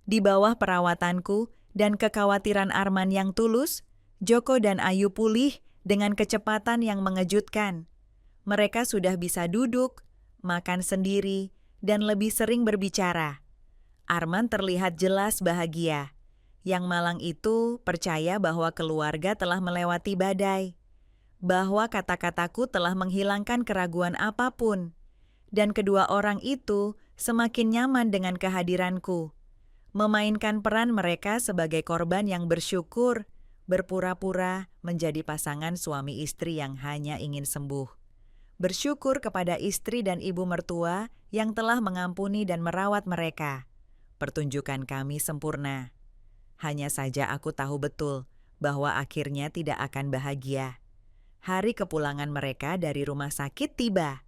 Di bawah perawatanku dan kekhawatiran Arman yang tulus, Joko dan Ayu pulih dengan kecepatan yang mengejutkan. Mereka sudah bisa duduk, makan sendiri, dan lebih sering berbicara. Arman terlihat jelas bahagia. Yang malang itu percaya bahwa keluarga telah melewati badai. Bahwa kata-kataku telah menghilangkan keraguan apapun. Dan kedua orang itu semakin nyaman dengan kehadiranku. Memainkan peran mereka sebagai korban yang bersyukur, berpura-pura menjadi pasangan suami istri yang hanya ingin sembuh. Bersyukur kepada istri dan ibu mertua yang telah mengampuni dan merawat mereka. Pertunjukan kami sempurna. Hanya saja aku tahu betul bahwa akhirnya tidak akan bahagia. Hari kepulangan mereka dari rumah sakit tiba.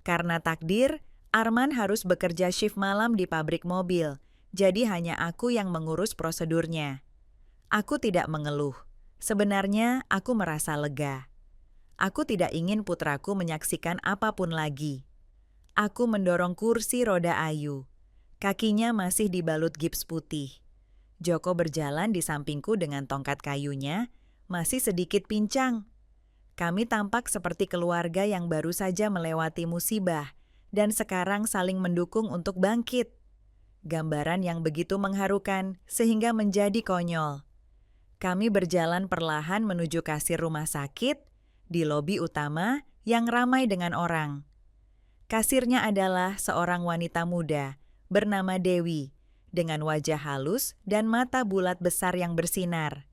Karena takdir, Arman harus bekerja shift malam di pabrik mobil, jadi hanya aku yang mengurus prosedurnya. Aku tidak mengeluh. Sebenarnya aku merasa lega. Aku tidak ingin putraku menyaksikan apapun lagi. Aku mendorong kursi roda Ayu. Kakinya masih dibalut gips putih. Joko berjalan di sampingku dengan tongkat kayunya, masih sedikit pincang. Kami tampak seperti keluarga yang baru saja melewati musibah dan sekarang saling mendukung untuk bangkit. Gambaran yang begitu mengharukan sehingga menjadi konyol. Kami berjalan perlahan menuju kasir rumah sakit di lobi utama yang ramai dengan orang. Kasirnya adalah seorang wanita muda bernama Dewi dengan wajah halus dan mata bulat besar yang bersinar.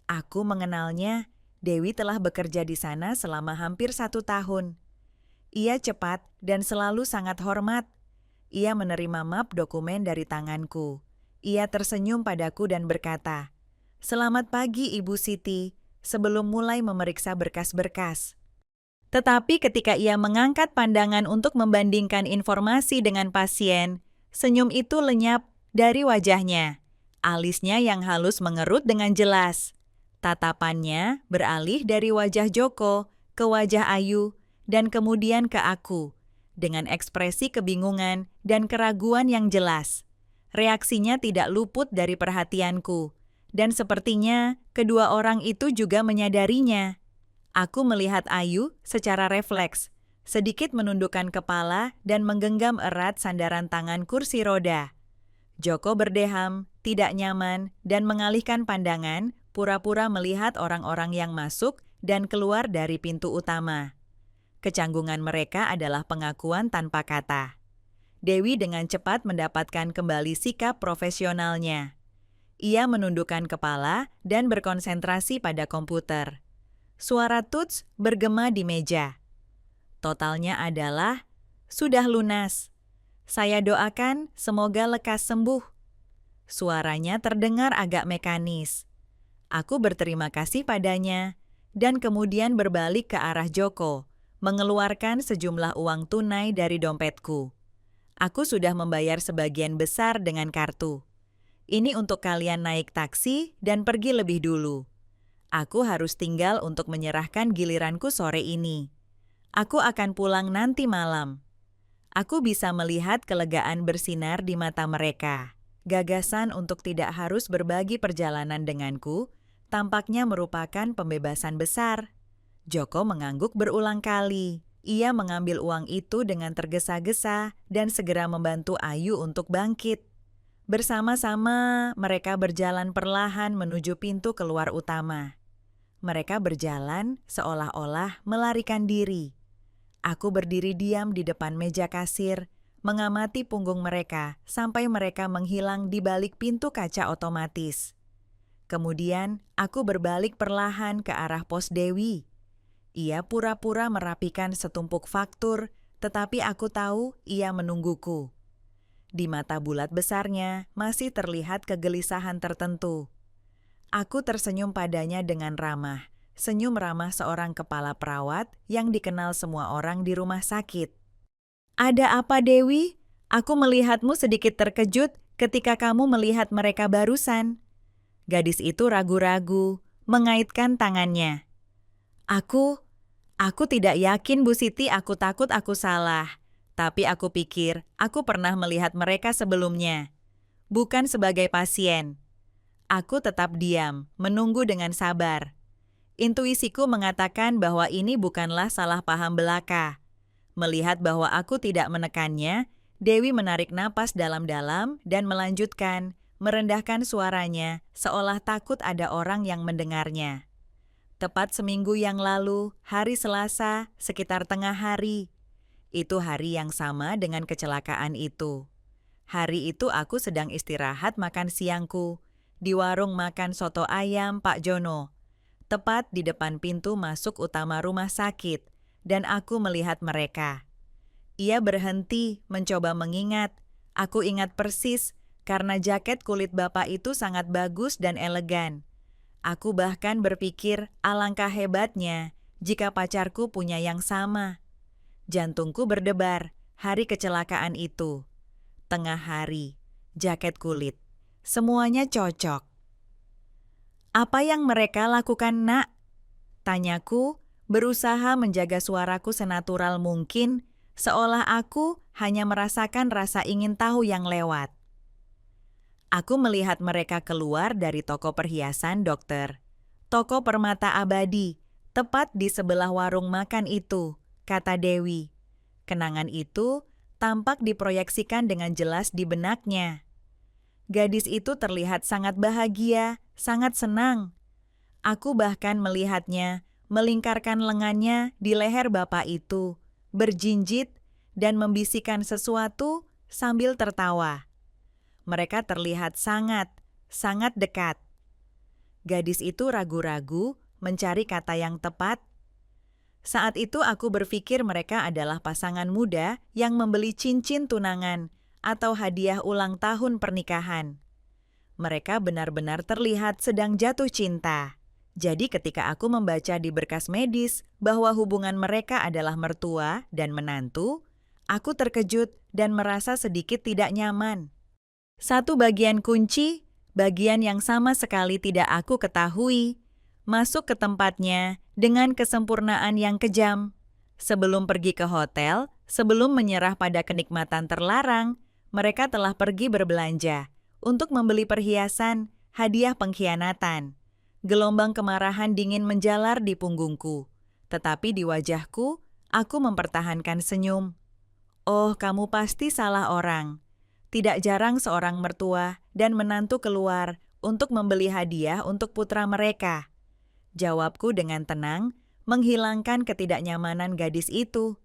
Aku mengenalnya. Dewi telah bekerja di sana selama hampir 1 tahun. Ia cepat dan selalu sangat hormat. Ia menerima map dokumen dari tanganku. Ia tersenyum padaku dan berkata, "Selamat pagi Ibu Siti," sebelum mulai memeriksa berkas-berkas. Tetapi ketika ia mengangkat pandangan untuk membandingkan informasi dengan pasien, senyum itu lenyap dari wajahnya. Alisnya yang halus mengerut dengan jelas. Tatapannya beralih dari wajah Joko ke wajah Ayu dan kemudian ke aku, dengan ekspresi kebingungan dan keraguan yang jelas. Reaksinya tidak luput dari perhatianku, dan sepertinya kedua orang itu juga menyadarinya. Aku melihat Ayu secara refleks, sedikit menundukkan kepala dan menggenggam erat sandaran tangan kursi roda. Joko berdeham, tidak nyaman, dan mengalihkan pandangan, pura-pura melihat orang-orang yang masuk dan keluar dari pintu utama. Kecanggungan mereka adalah pengakuan tanpa kata. Dewi dengan cepat mendapatkan kembali sikap profesionalnya. Ia menundukkan kepala dan berkonsentrasi pada komputer. Suara tuts bergema di meja. Totalnya adalah, "Sudah lunas. Saya doakan semoga lekas sembuh." Suaranya terdengar agak mekanis. Aku berterima kasih padanya, dan kemudian berbalik ke arah Joko, mengeluarkan sejumlah uang tunai dari dompetku. Aku sudah membayar sebagian besar dengan kartu. Ini untuk kalian naik taksi dan pergi lebih dulu. Aku harus tinggal untuk menyerahkan giliranku sore ini. Aku akan pulang nanti malam. Aku bisa melihat kelegaan bersinar di mata mereka. Gagasan untuk tidak harus berbagi perjalanan denganku tampaknya merupakan pembebasan besar. Joko mengangguk berulang kali. Ia mengambil uang itu dengan tergesa-gesa dan segera membantu Ayu untuk bangkit. Bersama-sama, mereka berjalan perlahan menuju pintu keluar utama. Mereka berjalan seolah-olah melarikan diri. Aku berdiri diam di depan meja kasir, mengamati punggung mereka sampai mereka menghilang di balik pintu kaca otomatis. Kemudian, aku berbalik perlahan ke arah pos Dewi. Ia pura-pura merapikan setumpuk faktur, tetapi aku tahu ia menungguku. Di mata bulat besarnya masih terlihat kegelisahan tertentu. Aku tersenyum padanya dengan ramah, senyum ramah seorang kepala perawat yang dikenal semua orang di rumah sakit. "Ada apa, Dewi? Aku melihatmu sedikit terkejut ketika kamu melihat mereka barusan." Gadis itu ragu-ragu, mengaitkan tangannya. Aku tidak yakin, Bu Siti, aku takut aku salah. Tapi aku pikir aku pernah melihat mereka sebelumnya. Bukan sebagai pasien. Aku tetap diam, menunggu dengan sabar. Intuisiku mengatakan bahwa ini bukanlah salah paham belaka. Melihat bahwa aku tidak menekannya, Dewi menarik napas dalam-dalam dan melanjutkan, merendahkan suaranya, seolah takut ada orang yang mendengarnya. Tepat seminggu yang lalu, hari Selasa, sekitar tengah hari. Itu hari yang sama dengan kecelakaan itu. Hari itu aku sedang istirahat makan siangku di warung makan soto ayam Pak Jono, tepat di depan pintu masuk utama rumah sakit, dan aku melihat mereka. Ia berhenti, mencoba mengingat. Aku ingat persis, karena jaket kulit bapak itu sangat bagus dan elegan. Aku bahkan berpikir alangkah hebatnya jika pacarku punya yang sama. Jantungku berdebar, hari kecelakaan itu. Tengah hari, jaket kulit. Semuanya cocok. "Apa yang mereka lakukan, Nak?" Tanyaku, berusaha menjaga suaraku senatural mungkin, seolah aku hanya merasakan rasa ingin tahu yang lewat. Aku melihat mereka keluar dari toko perhiasan, Dokter. Toko permata abadi, tepat di sebelah warung makan itu, kata Dewi. Kenangan itu tampak diproyeksikan dengan jelas di benaknya. Gadis itu terlihat sangat bahagia, sangat senang. Aku bahkan melihatnya melingkarkan lengannya di leher bapak itu, berjinjit dan membisikkan sesuatu sambil tertawa. Mereka terlihat sangat dekat. Gadis itu ragu-ragu mencari kata yang tepat. Saat itu aku berpikir mereka adalah pasangan muda yang membeli cincin tunangan atau hadiah ulang tahun pernikahan. Mereka benar-benar terlihat sedang jatuh cinta. Jadi ketika aku membaca di berkas medis bahwa hubungan mereka adalah mertua dan menantu, aku terkejut dan merasa sedikit tidak nyaman. Satu bagian kunci, bagian yang sama sekali tidak aku ketahui, masuk ke tempatnya dengan kesempurnaan yang kejam. Sebelum pergi ke hotel, sebelum menyerah pada kenikmatan terlarang, mereka telah pergi berbelanja untuk membeli perhiasan, hadiah pengkhianatan. Gelombang kemarahan dingin menjalar di punggungku, tetapi di wajahku, aku mempertahankan senyum. Oh, kamu pasti salah orang. Tidak jarang seorang mertua dan menantu keluar untuk membeli hadiah untuk putra mereka. Jawabku dengan tenang, menghilangkan ketidaknyamanan gadis itu.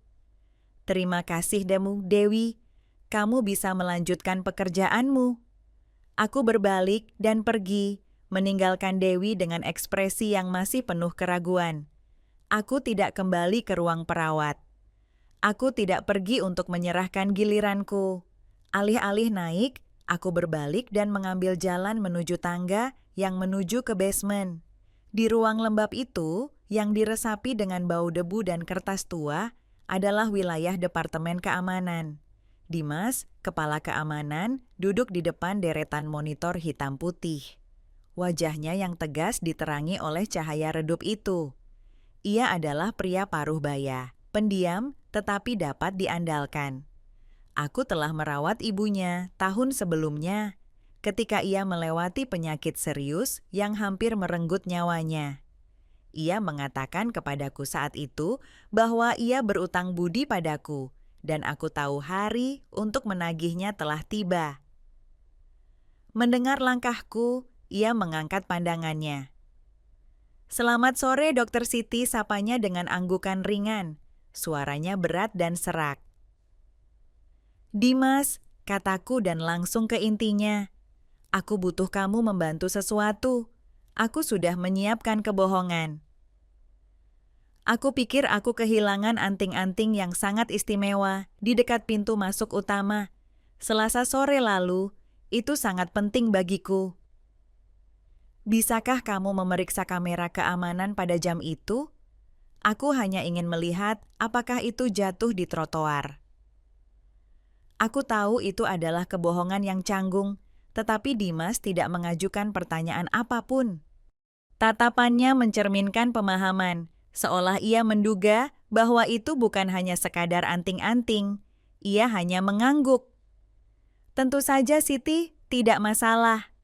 Terima kasih, Dewi. Kamu bisa melanjutkan pekerjaanmu. Aku berbalik dan pergi, meninggalkan Dewi dengan ekspresi yang masih penuh keraguan. Aku tidak kembali ke ruang perawat. Aku tidak pergi untuk menyerahkan giliranku. Alih-alih naik, aku berbalik dan mengambil jalan menuju tangga yang menuju ke basement. Di ruang lembab itu, yang diresapi dengan bau debu dan kertas tua adalah wilayah Departemen Keamanan. Dimas, kepala keamanan, duduk di depan deretan monitor hitam putih. Wajahnya yang tegas diterangi oleh cahaya redup itu. Ia adalah pria paruh baya, pendiam tetapi dapat diandalkan. Aku telah merawat ibunya tahun sebelumnya, ketika ia melewati penyakit serius yang hampir merenggut nyawanya. Ia mengatakan kepadaku saat itu bahwa ia berutang budi padaku, dan aku tahu hari untuk menagihnya telah tiba. Mendengar langkahku, ia mengangkat pandangannya. "Selamat sore, Dokter Siti," sapanya dengan anggukan ringan. Suaranya berat dan serak. "Dimas," kataku dan langsung ke intinya. "Aku butuh kamu membantu sesuatu. Aku sudah menyiapkan kebohongan. Aku pikir aku kehilangan anting-anting yang sangat istimewa di dekat pintu masuk utama. Selasa sore lalu, itu sangat penting bagiku. Bisakah kamu memeriksa kamera keamanan pada jam itu? Aku hanya ingin melihat apakah itu jatuh di trotoar." Aku tahu itu adalah kebohongan yang canggung, tetapi Dimas tidak mengajukan pertanyaan apapun. Tatapannya mencerminkan pemahaman, seolah ia menduga bahwa itu bukan hanya sekadar anting-anting. Ia hanya mengangguk. "Tentu saja, Siti, tidak masalah."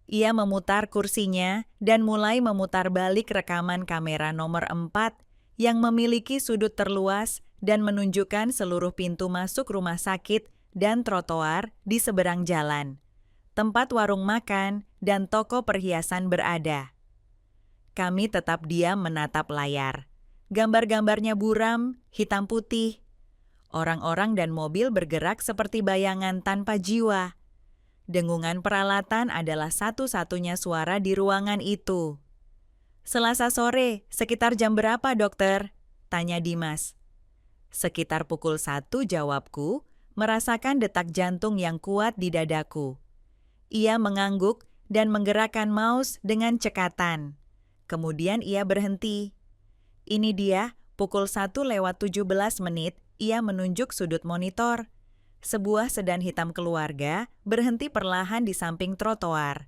Ia memutar kursinya dan mulai memutar balik rekaman kamera nomor 4 yang memiliki sudut terluas dan menunjukkan seluruh pintu masuk rumah sakit dan trotoar di seberang jalan, tempat warung makan dan toko perhiasan berada. Kami tetap diam menatap layar. Gambar-gambarnya buram, hitam putih. Orang-orang dan mobil bergerak seperti bayangan tanpa jiwa. Dengungan peralatan adalah satu-satunya suara di ruangan itu. "Selasa sore, sekitar jam berapa, dokter?" tanya Dimas. "Sekitar pukul 1, jawabku, merasakan detak jantung yang kuat di dadaku. Ia mengangguk dan menggerakkan mouse dengan cekatan. Kemudian ia berhenti. "Ini dia, pukul 1:17, ia menunjuk sudut monitor. Sebuah sedan hitam keluarga berhenti perlahan di samping trotoar.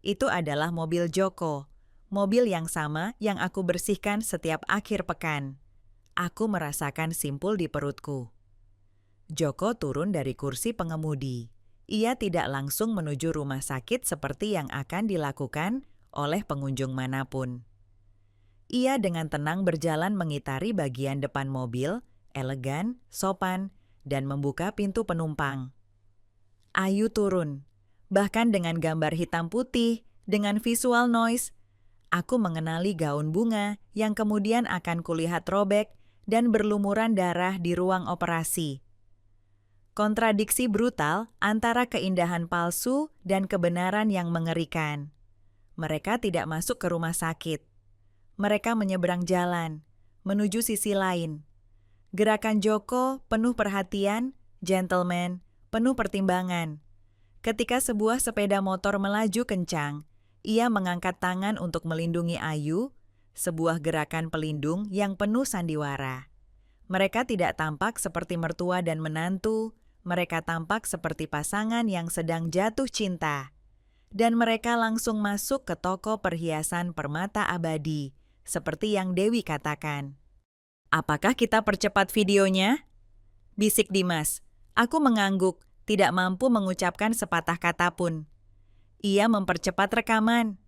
Itu adalah mobil Joko, mobil yang sama yang aku bersihkan setiap akhir pekan." Aku merasakan simpul di perutku. Joko turun dari kursi pengemudi. Ia tidak langsung menuju rumah sakit seperti yang akan dilakukan oleh pengunjung manapun. Ia dengan tenang berjalan mengitari bagian depan mobil, elegan, sopan, dan membuka pintu penumpang. Ayu turun, bahkan dengan gambar hitam putih, dengan visual noise. Aku mengenali gaun bunga yang kemudian akan kulihat robek dan berlumuran darah di ruang operasi. Kontradiksi brutal antara keindahan palsu dan kebenaran yang mengerikan. Mereka tidak masuk ke rumah sakit. Mereka menyeberang jalan, menuju sisi lain. Gerakan Joko penuh perhatian, gentleman, penuh pertimbangan. Ketika sebuah sepeda motor melaju kencang, ia mengangkat tangan untuk melindungi Ayu, sebuah gerakan pelindung yang penuh sandiwara. Mereka tidak tampak seperti mertua dan menantu, mereka tampak seperti pasangan yang sedang jatuh cinta. Dan mereka langsung masuk ke toko perhiasan permata abadi, seperti yang Dewi katakan. "Apakah kita percepat videonya?" bisik Dimas. Aku mengangguk, tidak mampu mengucapkan sepatah kata pun. Ia mempercepat rekaman.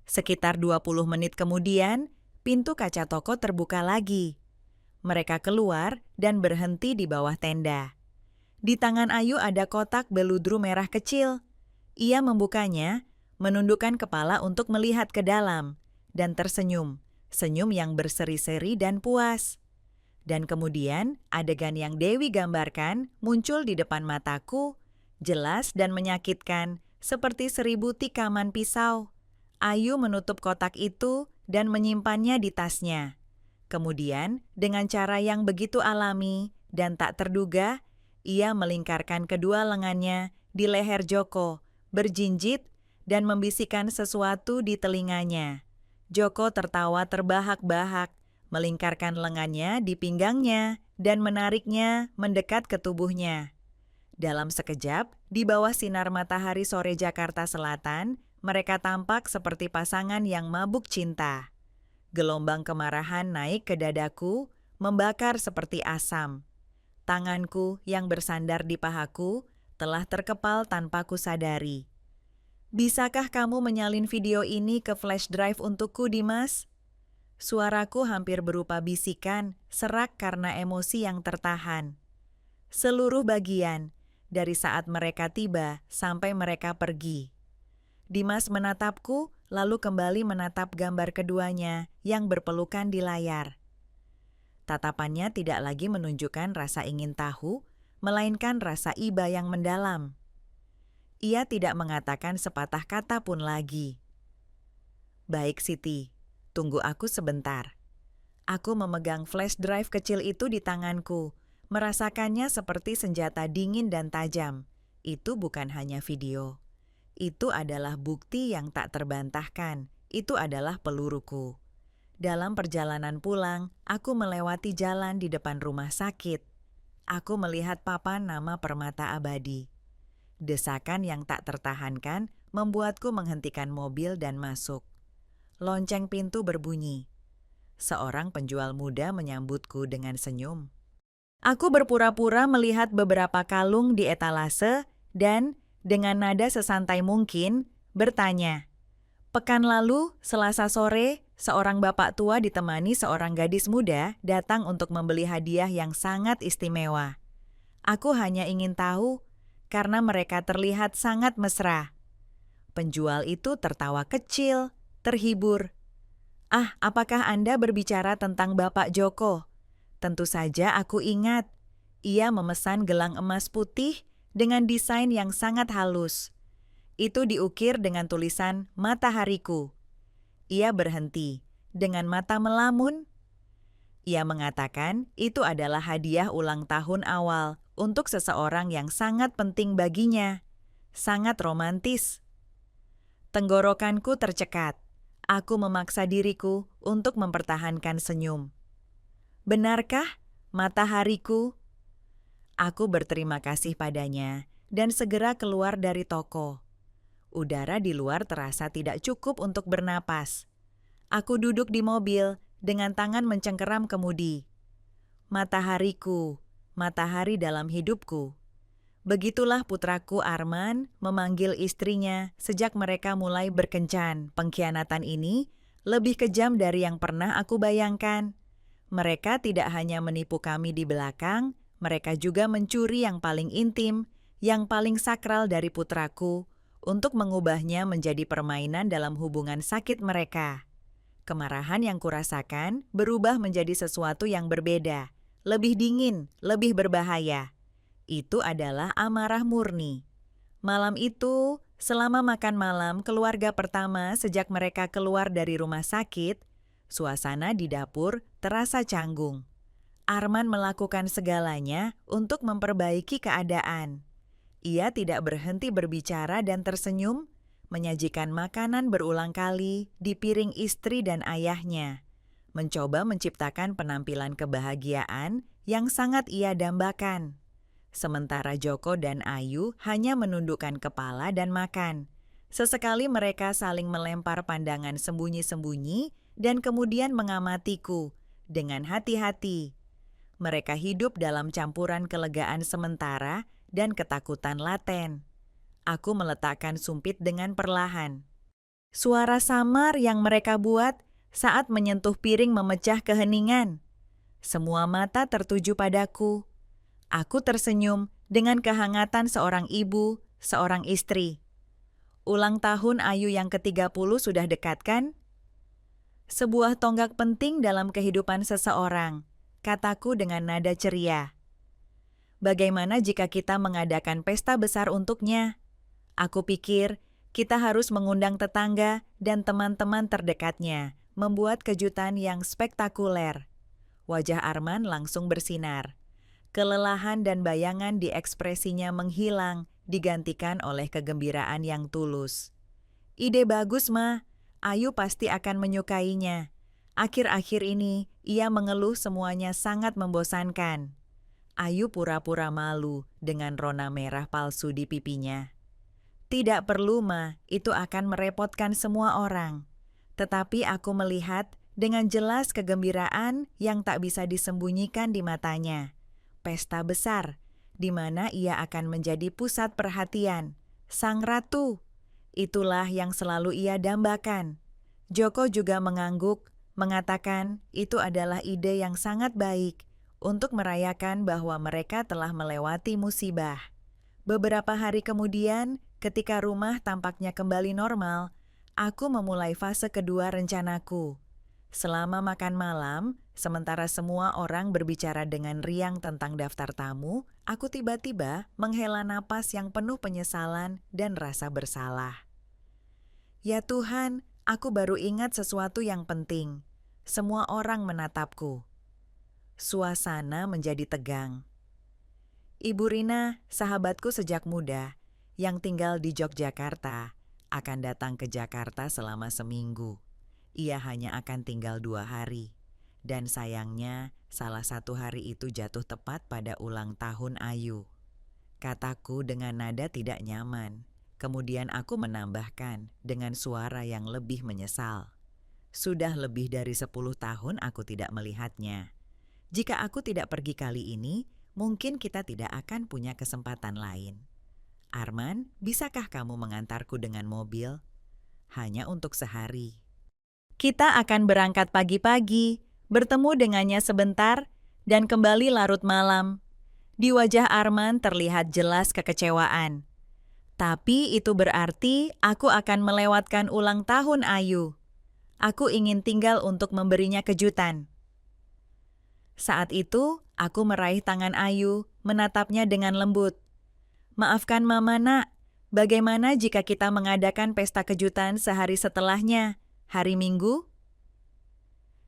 Sekitar 20 menit kemudian, pintu kaca toko terbuka lagi. Mereka keluar dan berhenti di bawah tenda. Di tangan Ayu ada kotak beludru merah kecil. Ia membukanya, menundukkan kepala untuk melihat ke dalam, dan tersenyum, senyum yang berseri-seri dan puas. Dan kemudian adegan yang Dewi gambarkan muncul di depan mataku, jelas dan menyakitkan, seperti 1000 tikaman pisau. Ayu menutup kotak itu dan menyimpannya di tasnya. Kemudian, dengan cara yang begitu alami dan tak terduga, ia melingkarkan kedua lengannya di leher Joko, berjinjit dan membisikkan sesuatu di telinganya. Joko tertawa terbahak-bahak, melingkarkan lengannya di pinggangnya dan menariknya mendekat ke tubuhnya. Dalam sekejap, di bawah sinar matahari sore Jakarta Selatan, mereka tampak seperti pasangan yang mabuk cinta. Gelombang kemarahan naik ke dadaku, membakar seperti asam. Tanganku yang bersandar di pahaku telah terkepal tanpa kusadari. Bisakah kamu menyalin video ini ke flash drive untukku, Dimas? Suaraku hampir berupa bisikan, serak karena emosi yang tertahan. Seluruh bagian, dari saat mereka tiba sampai mereka pergi. Dimas menatapku, lalu kembali menatap gambar keduanya yang berpelukan di layar. Tatapannya tidak lagi menunjukkan rasa ingin tahu, melainkan rasa iba yang mendalam. Ia tidak mengatakan sepatah kata pun lagi. Baik Siti, tunggu aku sebentar. Aku memegang flash drive kecil itu di tanganku, merasakannya seperti senjata dingin dan tajam. Itu bukan hanya video. Itu adalah bukti yang tak terbantahkan. Itu adalah peluruku. Dalam perjalanan pulang, aku melewati jalan di depan rumah sakit. Aku melihat papan nama Permata Abadi. Desakan yang tak tertahankan membuatku menghentikan mobil dan masuk. Lonceng pintu berbunyi. Seorang penjual muda menyambutku dengan senyum. Aku berpura-pura melihat beberapa kalung di etalase dan, dengan nada sesantai mungkin, bertanya. Pekan lalu, Selasa sore, seorang bapak tua ditemani seorang gadis muda datang untuk membeli hadiah yang sangat istimewa. Aku hanya ingin tahu, karena mereka terlihat sangat mesra. Penjual itu tertawa kecil, terhibur. Ah, apakah Anda berbicara tentang Bapak Joko? Tentu saja aku ingat. Ia memesan gelang emas putih dengan desain yang sangat halus. Itu diukir dengan tulisan Matahariku. Ia berhenti, dengan mata melamun. Ia mengatakan itu adalah hadiah ulang tahun awal untuk seseorang yang sangat penting baginya. Sangat romantis. Tenggorokanku tercekat. Aku memaksa diriku untuk mempertahankan senyum. Benarkah, Matahariku? Aku berterima kasih padanya dan segera keluar dari toko. Udara di luar terasa tidak cukup untuk bernapas. Aku duduk di mobil dengan tangan mencengkeram kemudi. Matahariku, matahari dalam hidupku. Begitulah putraku Arman memanggil istrinya sejak mereka mulai berkencan. Pengkhianatan ini lebih kejam dari yang pernah aku bayangkan. Mereka tidak hanya menipu kami di belakang, mereka juga mencuri yang paling intim, yang paling sakral dari putraku, untuk mengubahnya menjadi permainan dalam hubungan sakit mereka. Kemarahan yang kurasakan berubah menjadi sesuatu yang berbeda, lebih dingin, lebih berbahaya. Itu adalah amarah murni. Malam itu, selama makan malam keluarga pertama sejak mereka keluar dari rumah sakit, suasana di dapur terasa canggung. Arman melakukan segalanya untuk memperbaiki keadaan. Ia tidak berhenti berbicara dan tersenyum, menyajikan makanan berulang kali di piring istri dan ayahnya, mencoba menciptakan penampilan kebahagiaan yang sangat ia dambakan. Sementara Joko dan Ayu hanya menundukkan kepala dan makan. Sesekali mereka saling melempar pandangan sembunyi-sembunyi dan kemudian mengamatiku dengan hati-hati. Mereka hidup dalam campuran kelegaan sementara dan ketakutan laten. Aku meletakkan sumpit dengan perlahan. Suara samar yang mereka buat saat menyentuh piring memecah keheningan. Semua mata tertuju padaku. Aku tersenyum dengan kehangatan seorang ibu, seorang istri. Ulang tahun Ayu yang ke-30 sudah dekat kan? Sebuah tonggak penting dalam kehidupan seseorang, kataku dengan nada ceria. Bagaimana jika kita mengadakan pesta besar untuknya? Aku pikir kita harus mengundang tetangga dan teman-teman terdekatnya, membuat kejutan yang spektakuler. Wajah Arman langsung bersinar. Kelelahan dan bayangan di ekspresinya menghilang, digantikan oleh kegembiraan yang tulus. Ide bagus, Ma. Ayu pasti akan menyukainya. Akhir-akhir ini, ia mengeluh semuanya sangat membosankan. Ayu pura-pura malu dengan rona merah palsu di pipinya. Tidak perlu, Ma, itu akan merepotkan semua orang. Tetapi aku melihat dengan jelas kegembiraan yang tak bisa disembunyikan di matanya. Pesta besar, di mana ia akan menjadi pusat perhatian. Sang ratu. Itulah yang selalu ia dambakan. Joko juga mengangguk, mengatakan itu adalah ide yang sangat baik untuk merayakan bahwa mereka telah melewati musibah. Beberapa hari kemudian, ketika rumah tampaknya kembali normal, aku memulai fase kedua rencanaku. Selama makan malam, sementara semua orang berbicara dengan riang tentang daftar tamu, aku tiba-tiba menghela napas yang penuh penyesalan dan rasa bersalah. Ya Tuhan, aku baru ingat sesuatu yang penting. Semua orang menatapku. Suasana menjadi tegang. Ibu Rina, sahabatku sejak muda, yang tinggal di Yogyakarta, akan datang ke Jakarta selama seminggu. Ia hanya akan tinggal 2 hari. Dan sayangnya, salah satu hari itu jatuh tepat pada ulang tahun Ayu. Kataku dengan nada tidak nyaman. Kemudian aku menambahkan dengan suara yang lebih menyesal. Sudah lebih dari 10 tahun aku tidak melihatnya. Jika aku tidak pergi kali ini, mungkin kita tidak akan punya kesempatan lain. Arman, bisakah kamu mengantarku dengan mobil? Hanya untuk sehari. Kita akan berangkat pagi-pagi, bertemu dengannya sebentar, dan kembali larut malam. Di wajah Arman terlihat jelas kekecewaan. Tapi itu berarti aku akan melewatkan ulang tahun Ayu. Aku ingin tinggal untuk memberinya kejutan. Saat itu, aku meraih tangan Ayu, menatapnya dengan lembut. Maafkan Mama, Nak. Bagaimana jika kita mengadakan pesta kejutan sehari setelahnya, hari Minggu?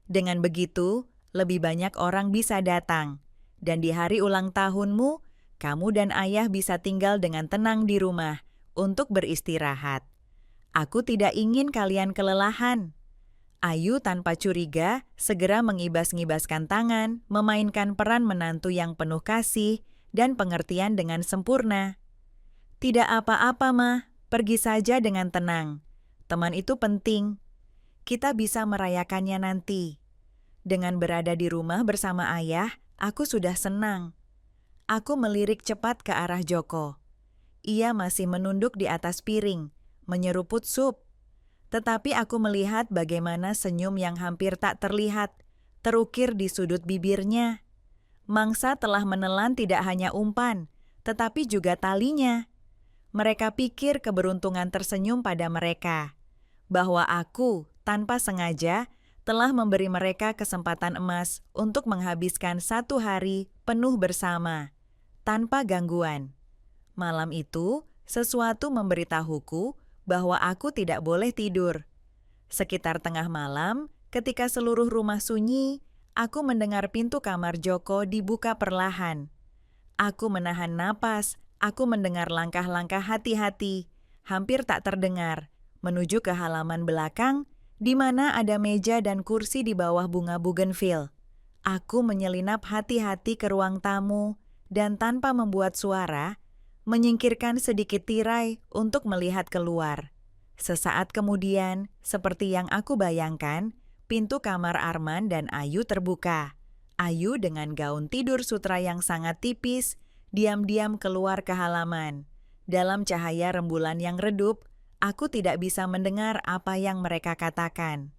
Dengan begitu, lebih banyak orang bisa datang. Dan di hari ulang tahunmu, kamu dan ayah bisa tinggal dengan tenang di rumah untuk beristirahat. Aku tidak ingin kalian kelelahan. Ayu tanpa curiga segera mengibas-ngibaskan tangan, memainkan peran menantu yang penuh kasih dan pengertian dengan sempurna. Tidak apa-apa, Ma. Pergi saja dengan tenang. Teman itu penting. Kita bisa merayakannya nanti. Dengan berada di rumah bersama ayah, aku sudah senang. Aku melirik cepat ke arah Joko. Ia masih menunduk di atas piring, menyeruput sup. Tetapi aku melihat bagaimana senyum yang hampir tak terlihat, terukir di sudut bibirnya. Mangsa telah menelan tidak hanya umpan, tetapi juga talinya. Mereka pikir keberuntungan tersenyum pada mereka, bahwa aku, tanpa sengaja, telah memberi mereka kesempatan emas untuk menghabiskan 1 hari penuh bersama, tanpa gangguan. Malam itu, sesuatu memberitahuku bahwa aku tidak boleh tidur. Sekitar tengah malam, ketika seluruh rumah sunyi, aku mendengar pintu kamar Joko dibuka perlahan. Aku menahan napas, aku mendengar langkah-langkah hati-hati, hampir tak terdengar, menuju ke halaman belakang, di mana ada meja dan kursi di bawah bunga bougainville. Aku menyelinap hati-hati ke ruang tamu, dan tanpa membuat suara, menyingkirkan sedikit tirai untuk melihat keluar. Sesaat kemudian, seperti yang aku bayangkan, pintu kamar Arman dan Ayu terbuka. Ayu dengan gaun tidur sutra yang sangat tipis, diam-diam keluar ke halaman. Dalam cahaya rembulan yang redup, aku tidak bisa mendengar apa yang mereka katakan.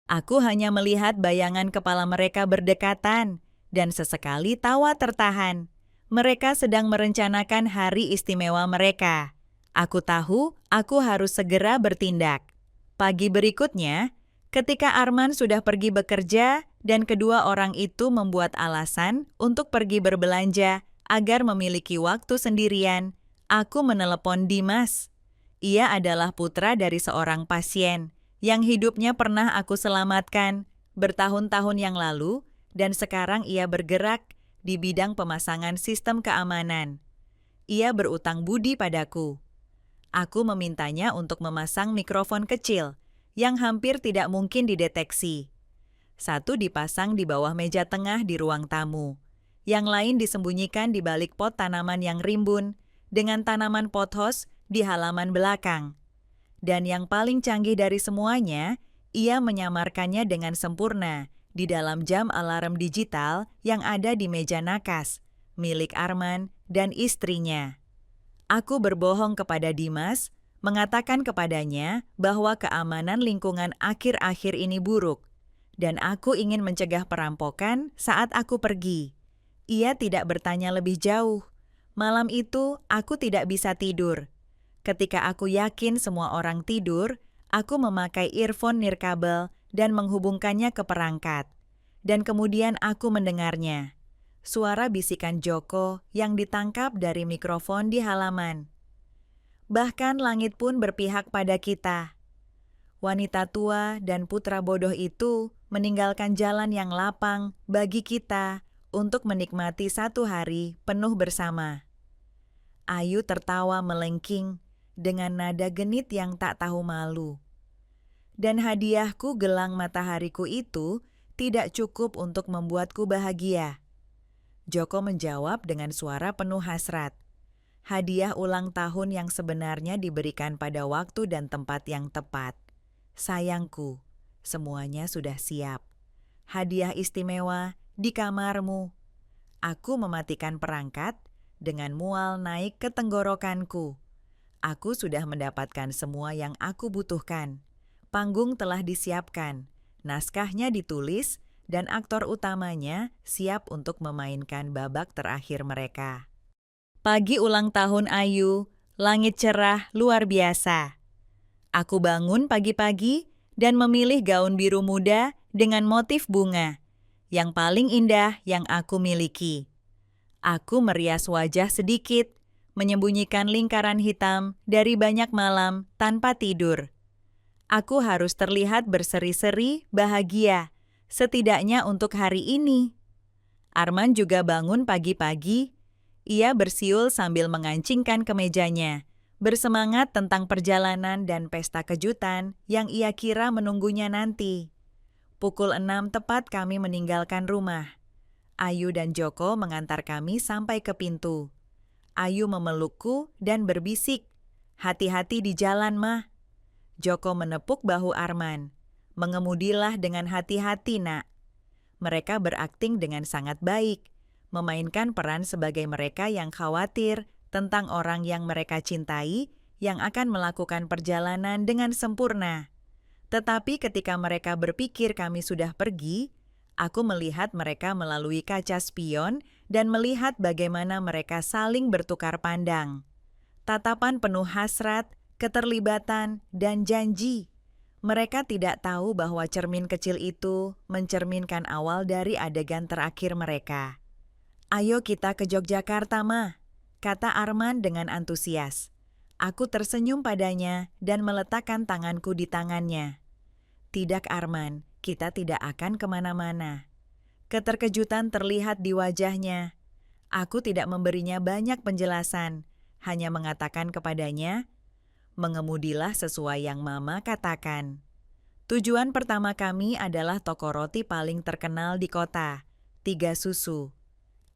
Aku hanya melihat bayangan kepala mereka berdekatan, dan sesekali tawa tertahan. Mereka sedang merencanakan hari istimewa mereka. Aku tahu aku harus segera bertindak. Pagi berikutnya, ketika Arman sudah pergi bekerja dan kedua orang itu membuat alasan untuk pergi berbelanja agar memiliki waktu sendirian, aku menelepon Dimas. Ia adalah putra dari seorang pasien yang hidupnya pernah aku selamatkan bertahun-tahun yang lalu dan sekarang ia bergerak di bidang pemasangan sistem keamanan. Ia berutang budi padaku. Aku memintanya untuk memasang mikrofon kecil yang hampir tidak mungkin dideteksi. Satu dipasang di bawah meja tengah di ruang tamu. Yang lain disembunyikan di balik pot tanaman yang rimbun, dengan tanaman pothos di halaman belakang. Dan yang paling canggih dari semuanya, ia menyamarkannya dengan sempurna di dalam jam alarm digital yang ada di meja nakas, milik Arman dan istrinya. Aku berbohong kepada Dimas, mengatakan kepadanya bahwa keamanan lingkungan akhir-akhir ini buruk, dan aku ingin mencegah perampokan saat aku pergi. Ia tidak bertanya lebih jauh. Malam itu, aku tidak bisa tidur. Ketika aku yakin semua orang tidur, aku memakai earphone nirkabel dan menghubungkannya ke perangkat. Dan kemudian aku mendengarnya. Suara bisikan Joko yang ditangkap dari mikrofon di halaman. Bahkan langit pun berpihak pada kita. Wanita tua dan putra bodoh itu meninggalkan jalan yang lapang bagi kita untuk menikmati satu hari penuh bersama. Ayu tertawa melengking dengan nada genit yang tak tahu malu. Dan hadiahku gelang matahariku itu tidak cukup untuk membuatku bahagia. Joko menjawab dengan suara penuh hasrat. Hadiah ulang tahun yang sebenarnya diberikan pada waktu dan tempat yang tepat. Sayangku, semuanya sudah siap. Hadiah istimewa di kamarmu. Aku mematikan perangkat dengan mual naik ke tenggorokanku. Aku sudah mendapatkan semua yang aku butuhkan. Panggung telah disiapkan, naskahnya ditulis, dan aktor utamanya siap untuk memainkan babak terakhir mereka. Pagi ulang tahun Ayu, langit cerah luar biasa. Aku bangun pagi-pagi dan memilih gaun biru muda dengan motif bunga, yang paling indah yang aku miliki. Aku merias wajah sedikit, menyembunyikan lingkaran hitam dari banyak malam tanpa tidur. Aku harus terlihat berseri-seri, bahagia, setidaknya untuk hari ini. Arman juga bangun pagi-pagi. Ia bersiul sambil mengancingkan kemejanya, bersemangat tentang perjalanan dan pesta kejutan yang ia kira menunggunya nanti. Pukul 6 tepat kami meninggalkan rumah. Ayu dan Joko mengantar kami sampai ke pintu. Ayu memelukku dan berbisik, "Hati-hati di jalan, Mah." Joko menepuk bahu Arman. "Mengemudilah dengan hati-hati, Nak." Mereka berakting dengan sangat baik, memainkan peran sebagai mereka yang khawatir tentang orang yang mereka cintai yang akan melakukan perjalanan dengan sempurna. Tetapi ketika mereka berpikir kami sudah pergi, aku melihat mereka melalui kaca spion dan melihat bagaimana mereka saling bertukar pandang. Tatapan penuh hasrat, keterlibatan, dan janji. Mereka tidak tahu bahwa cermin kecil itu mencerminkan awal dari adegan terakhir mereka. "Ayo kita ke Yogyakarta, Mah," kata Arman dengan antusias. Aku tersenyum padanya dan meletakkan tanganku di tangannya. "Tidak, Arman, kita tidak akan kemana-mana." Keterkejutan terlihat di wajahnya. Aku tidak memberinya banyak penjelasan, hanya mengatakan kepadanya, "Mengemudilah sesuai yang Mama katakan." Tujuan pertama kami adalah toko roti paling terkenal di kota, Tiga Susu.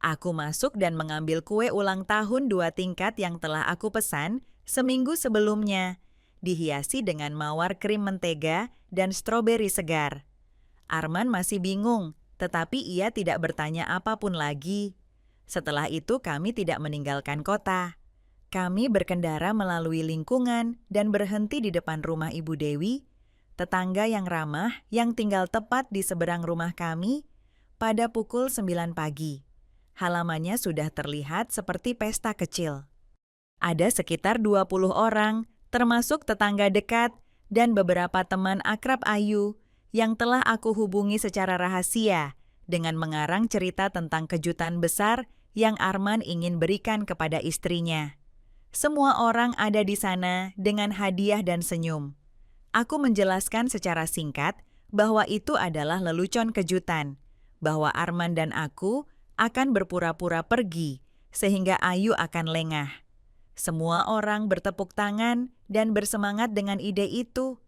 Aku masuk dan mengambil kue ulang tahun 2 tingkat yang telah aku pesan seminggu sebelumnya, dihiasi dengan mawar krim mentega dan stroberi segar. Arman masih bingung, tetapi ia tidak bertanya apapun lagi. Setelah itu kami tidak meninggalkan kota. Kami berkendara melalui lingkungan dan berhenti di depan rumah Ibu Dewi, tetangga yang ramah yang tinggal tepat di seberang rumah kami, pada pukul 9 pagi. Halamannya sudah terlihat seperti pesta kecil. Ada sekitar 20 orang, termasuk tetangga dekat dan beberapa teman akrab Ayu yang telah aku hubungi secara rahasia dengan mengarang cerita tentang kejutan besar yang Arman ingin berikan kepada istrinya. Semua orang ada di sana dengan hadiah dan senyum. Aku menjelaskan secara singkat bahwa itu adalah lelucon kejutan, bahwa Arman dan aku akan berpura-pura pergi sehingga Ayu akan lengah. Semua orang bertepuk tangan dan bersemangat dengan ide itu.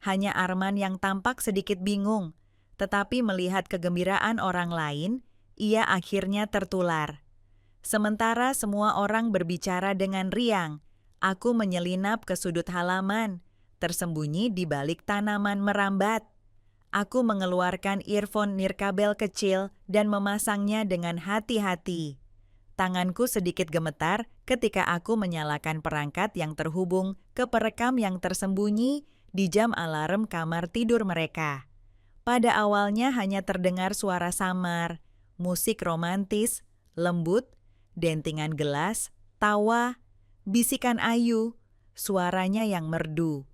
Hanya Arman yang tampak sedikit bingung, tetapi melihat kegembiraan orang lain, ia akhirnya tertular. Sementara semua orang berbicara dengan riang, aku menyelinap ke sudut halaman, tersembunyi di balik tanaman merambat. Aku mengeluarkan earphone nirkabel kecil dan memasangnya dengan hati-hati. Tanganku sedikit gemetar ketika aku menyalakan perangkat yang terhubung ke perekam yang tersembunyi di jam alarm kamar tidur mereka. Pada awalnya hanya terdengar suara samar, musik romantis, lembut, dentingan gelas, tawa, bisikan ayu, suaranya yang merdu.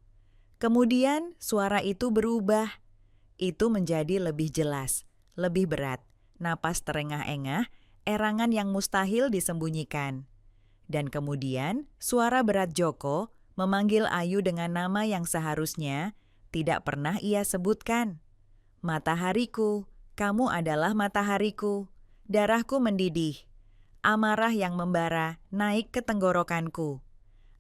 Kemudian suara itu berubah. Itu menjadi lebih jelas, lebih berat, napas terengah-engah, erangan yang mustahil disembunyikan. Dan kemudian suara berat Joko memanggil Ayu dengan nama yang seharusnya tidak pernah ia sebutkan. Matahariku, kamu adalah matahariku. Darahku mendidih. Amarah yang membara naik ke tenggorokanku.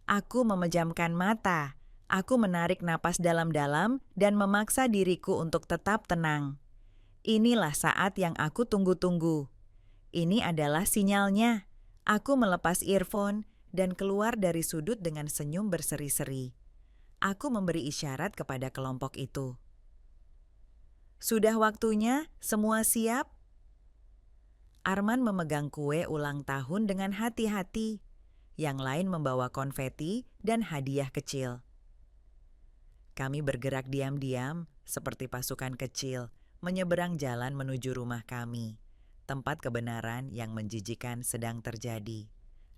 Aku memejamkan mata. Aku menarik napas dalam-dalam dan memaksa diriku untuk tetap tenang. Inilah saat yang aku tunggu-tunggu. Ini adalah sinyalnya. Aku melepas earphone dan keluar dari sudut dengan senyum berseri-seri. Aku memberi isyarat kepada kelompok itu. Sudah waktunya, semua siap? Arman memegang kue ulang tahun dengan hati-hati. Yang lain membawa konfeti dan hadiah kecil. Kami bergerak diam-diam seperti pasukan kecil menyeberang jalan menuju rumah kami. Tempat kebenaran yang menjijikan sedang terjadi.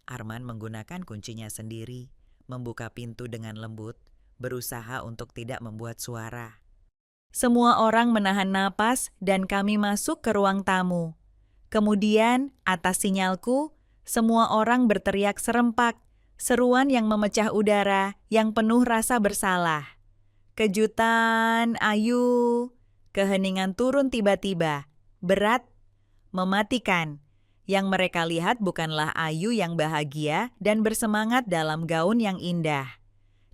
Arman menggunakan kuncinya sendiri, membuka pintu dengan lembut, berusaha untuk tidak membuat suara. Semua orang menahan napas dan kami masuk ke ruang tamu. Kemudian, atas sinyalku, semua orang berteriak serempak, seruan yang memecah udara, yang penuh rasa bersalah. Kejutan, Ayu. Keheningan turun tiba-tiba, berat, mematikan. Yang mereka lihat bukanlah Ayu yang bahagia dan bersemangat dalam gaun yang indah.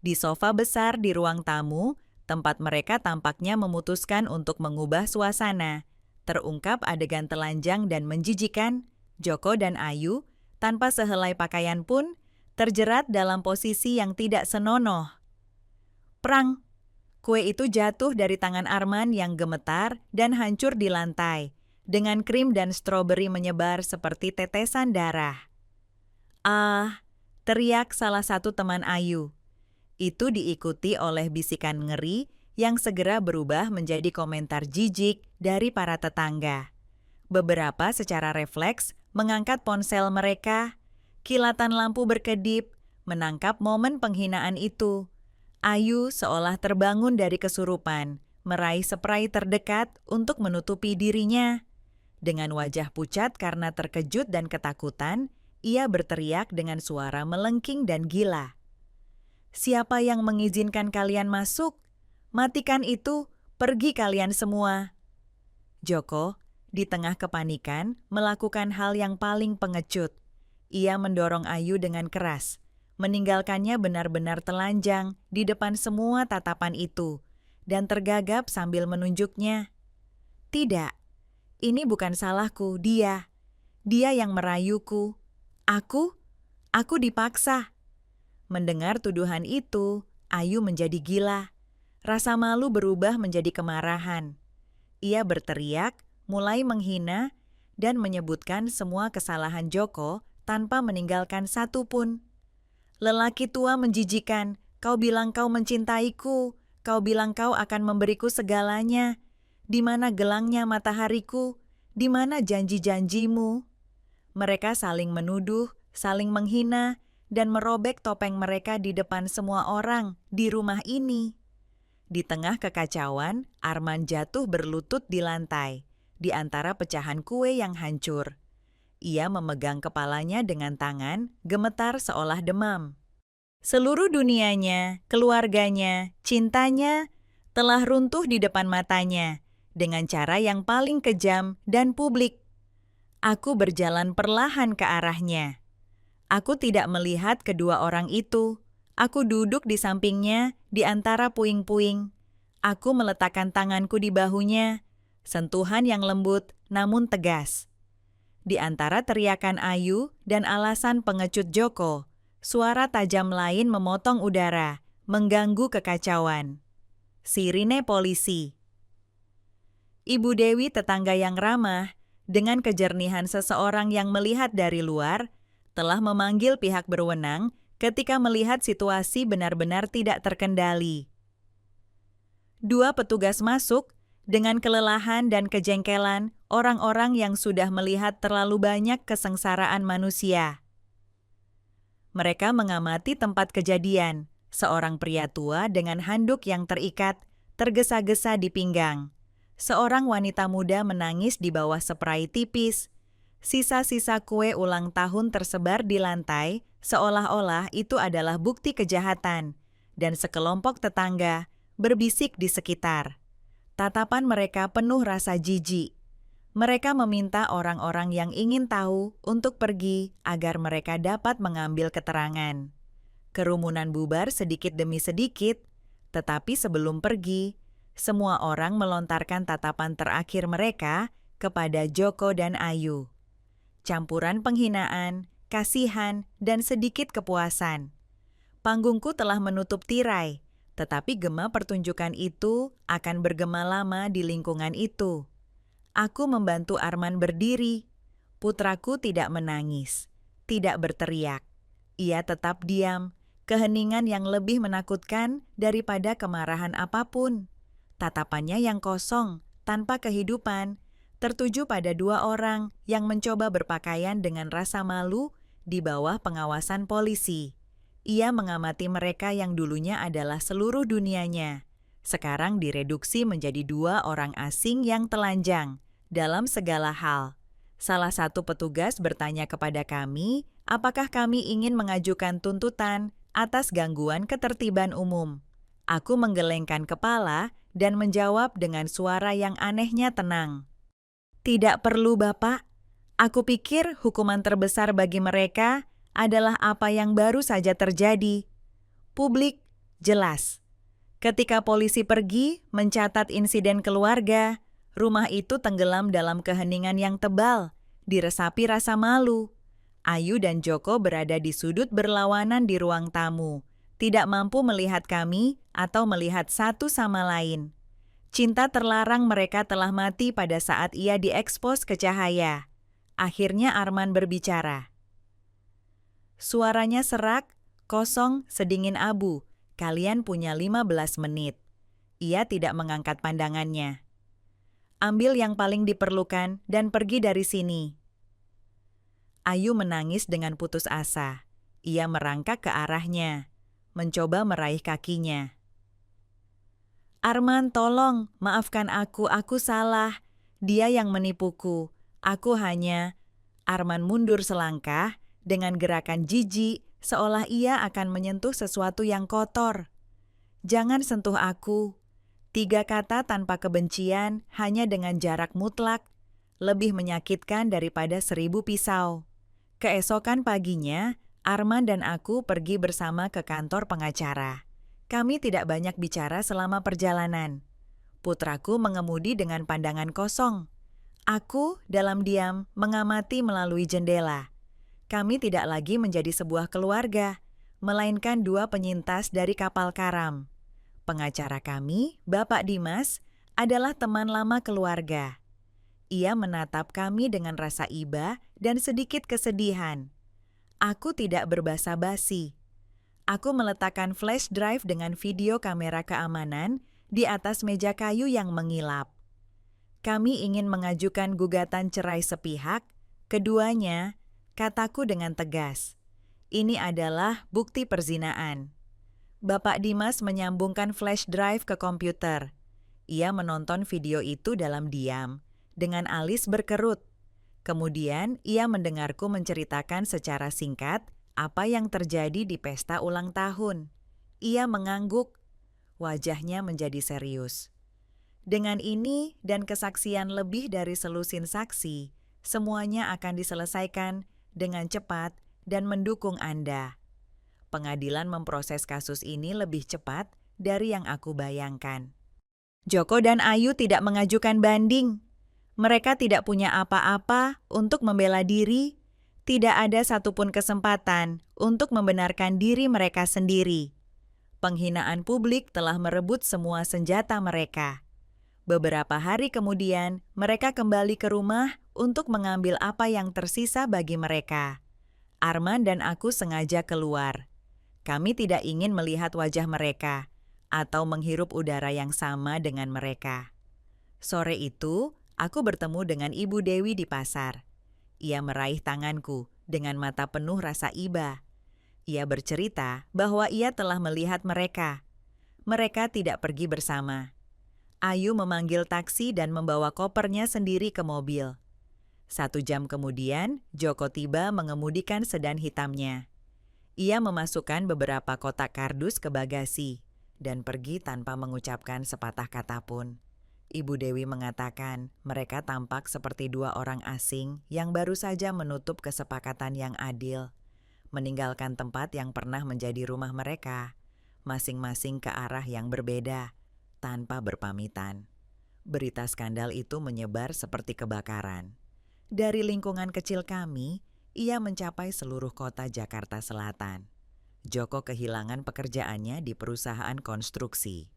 Di sofa besar di ruang tamu, tempat mereka tampaknya memutuskan untuk mengubah suasana. Terungkap adegan telanjang dan menjijikan, Joko dan Ayu, tanpa sehelai pakaian pun, terjerat dalam posisi yang tidak senonoh. Prang! Kue itu jatuh dari tangan Arman yang gemetar dan hancur di lantai, dengan krim dan stroberi menyebar seperti tetesan darah. "Ah!" teriak salah satu teman Ayu. Itu diikuti oleh bisikan ngeri yang segera berubah menjadi komentar jijik dari para tetangga. Beberapa secara refleks mengangkat ponsel mereka. Kilatan lampu berkedip, menangkap momen penghinaan itu. Ayu seolah terbangun dari kesurupan, meraih spray terdekat untuk menutupi dirinya. Dengan wajah pucat karena terkejut dan ketakutan, ia berteriak dengan suara melengking dan gila. "Siapa yang mengizinkan kalian masuk? Matikan itu, pergi kalian semua." Joko, di tengah kepanikan, melakukan hal yang paling pengecut. Ia mendorong Ayu dengan keras, meninggalkannya benar-benar telanjang di depan semua tatapan itu, dan tergagap sambil menunjuknya. "Tidak, ini bukan salahku, dia. Dia yang merayuku. Aku dipaksa." Mendengar tuduhan itu, Ayu menjadi gila. Rasa malu berubah menjadi kemarahan. Ia berteriak, mulai menghina, dan menyebutkan semua kesalahan Joko tanpa meninggalkan satu pun. "Lelaki tua menjijikan, kau bilang kau mencintaiku, kau bilang kau akan memberiku segalanya. Di mana gelangnya matahariku? Di mana janji-janjimu?" Mereka saling menuduh, saling menghina, dan merobek topeng mereka di depan semua orang di rumah ini. Di tengah kekacauan, Arman jatuh berlutut di lantai, di antara pecahan kue yang hancur. Ia memegang kepalanya dengan tangan, gemetar seolah demam. Seluruh dunianya, keluarganya, cintanya, telah runtuh di depan matanya, dengan cara yang paling kejam dan publik. Aku berjalan perlahan ke arahnya. Aku tidak melihat kedua orang itu. Aku duduk di sampingnya, di antara puing-puing. Aku meletakkan tanganku di bahunya, sentuhan yang lembut namun tegas. Di antara teriakan Ayu dan alasan pengecut Joko, suara tajam lain memotong udara, mengganggu kekacauan. Sirine polisi. Ibu Dewi, tetangga yang ramah, dengan kejernihan seseorang yang melihat dari luar, telah memanggil pihak berwenang ketika melihat situasi benar-benar tidak terkendali. Dua petugas masuk dengan kelelahan dan kejengkelan orang-orang yang sudah melihat terlalu banyak kesengsaraan manusia. Mereka mengamati tempat kejadian, seorang pria tua dengan handuk yang terikat, tergesa-gesa di pinggang. Seorang wanita muda menangis di bawah spray tipis. Sisa-sisa kue ulang tahun tersebar di lantai, seolah-olah itu adalah bukti kejahatan. Dan sekelompok tetangga berbisik di sekitar. Tatapan mereka penuh rasa jijik. Mereka meminta orang-orang yang ingin tahu untuk pergi agar mereka dapat mengambil keterangan. Kerumunan bubar sedikit demi sedikit, tetapi sebelum pergi, semua orang melontarkan tatapan terakhir mereka kepada Joko dan Ayu. Campuran penghinaan, kasihan, dan sedikit kepuasan. Panggungku telah menutup tirai, tetapi gema pertunjukan itu akan bergema lama di lingkungan itu. Aku membantu Arman berdiri. Putraku tidak menangis, tidak berteriak. Ia tetap diam, keheningan yang lebih menakutkan daripada kemarahan apapun. Tatapannya yang kosong, tanpa kehidupan, tertuju pada dua orang yang mencoba berpakaian dengan rasa malu di bawah pengawasan polisi. Ia mengamati mereka yang dulunya adalah seluruh dunianya. Sekarang direduksi menjadi dua orang asing yang telanjang dalam segala hal. Salah satu petugas bertanya kepada kami, apakah kami ingin mengajukan tuntutan atas gangguan ketertiban umum. Aku menggelengkan kepala dan menjawab dengan suara yang anehnya tenang. Tidak perlu, Bapak. Aku pikir hukuman terbesar bagi mereka adalah apa yang baru saja terjadi. Publik, jelas. Ketika polisi pergi mencatat insiden keluarga, rumah itu tenggelam dalam keheningan yang tebal, diresapi rasa malu. Ayu dan Joko berada di sudut berlawanan di ruang tamu, tidak mampu melihat kami atau melihat satu sama lain. Cinta terlarang mereka telah mati pada saat ia diekspos ke cahaya. Akhirnya Arman berbicara. Suaranya serak, kosong, sedingin abu. Kalian punya 15 menit. Ia tidak mengangkat pandangannya. Ambil yang paling diperlukan dan pergi dari sini. Ayu menangis dengan putus asa. Ia merangkak ke arahnya, mencoba meraih kakinya. Arman, tolong, maafkan aku salah. Dia yang menipuku. Aku hanya... Arman mundur selangkah dengan gerakan jijik, seolah ia akan menyentuh sesuatu yang kotor. Jangan sentuh aku. 3 kata tanpa kebencian, hanya dengan jarak mutlak, lebih menyakitkan daripada 1000 pisau. Keesokan paginya, Arman dan aku pergi bersama ke kantor pengacara. Kami tidak banyak bicara selama perjalanan. Putraku mengemudi dengan pandangan kosong. Aku, dalam diam, mengamati melalui jendela. Kami tidak lagi menjadi sebuah keluarga, melainkan 2 penyintas dari kapal karam. Pengacara kami, Bapak Dimas, adalah teman lama keluarga. Ia menatap kami dengan rasa iba dan sedikit kesedihan. Aku tidak berbasa-basi. Aku meletakkan flash drive dengan video kamera keamanan di atas meja kayu yang mengilap. Kami ingin mengajukan gugatan cerai sepihak, keduanya, kataku dengan tegas. Ini adalah bukti perzinaan. Bapak Dimas menyambungkan flash drive ke komputer. Ia menonton video itu dalam diam, dengan alis berkerut. Kemudian ia mendengarku menceritakan secara singkat apa yang terjadi di pesta ulang tahun. Ia mengangguk, wajahnya menjadi serius. Dengan ini dan kesaksian lebih dari selusin saksi, semuanya akan diselesaikan dengan cepat dan mendukung Anda. Pengadilan memproses kasus ini lebih cepat dari yang aku bayangkan. Joko dan Ayu tidak mengajukan banding. Mereka tidak punya apa-apa untuk membela diri. Tidak ada satupun kesempatan untuk membenarkan diri mereka sendiri. Penghinaan publik telah merebut semua senjata mereka. Beberapa hari kemudian, mereka kembali ke rumah untuk mengambil apa yang tersisa bagi mereka. Arman dan aku sengaja keluar. Kami tidak ingin melihat wajah mereka atau menghirup udara yang sama dengan mereka. Sore itu, aku bertemu dengan Ibu Dewi di pasar. Ia meraih tanganku dengan mata penuh rasa iba. Ia bercerita bahwa ia telah melihat mereka. Mereka tidak pergi bersama. Ayu memanggil taksi dan membawa kopernya sendiri ke mobil. 1 jam kemudian, Joko tiba mengemudikan sedan hitamnya. Ia memasukkan beberapa kotak kardus ke bagasi dan pergi tanpa mengucapkan sepatah kata pun. Ibu Dewi mengatakan mereka tampak seperti 2 orang asing yang baru saja menutup kesepakatan yang adil, meninggalkan tempat yang pernah menjadi rumah mereka, masing-masing ke arah yang berbeda, tanpa berpamitan. Berita skandal itu menyebar seperti kebakaran. Dari lingkungan kecil kami, ia mencapai seluruh kota Jakarta Selatan. Joko kehilangan pekerjaannya di perusahaan konstruksi.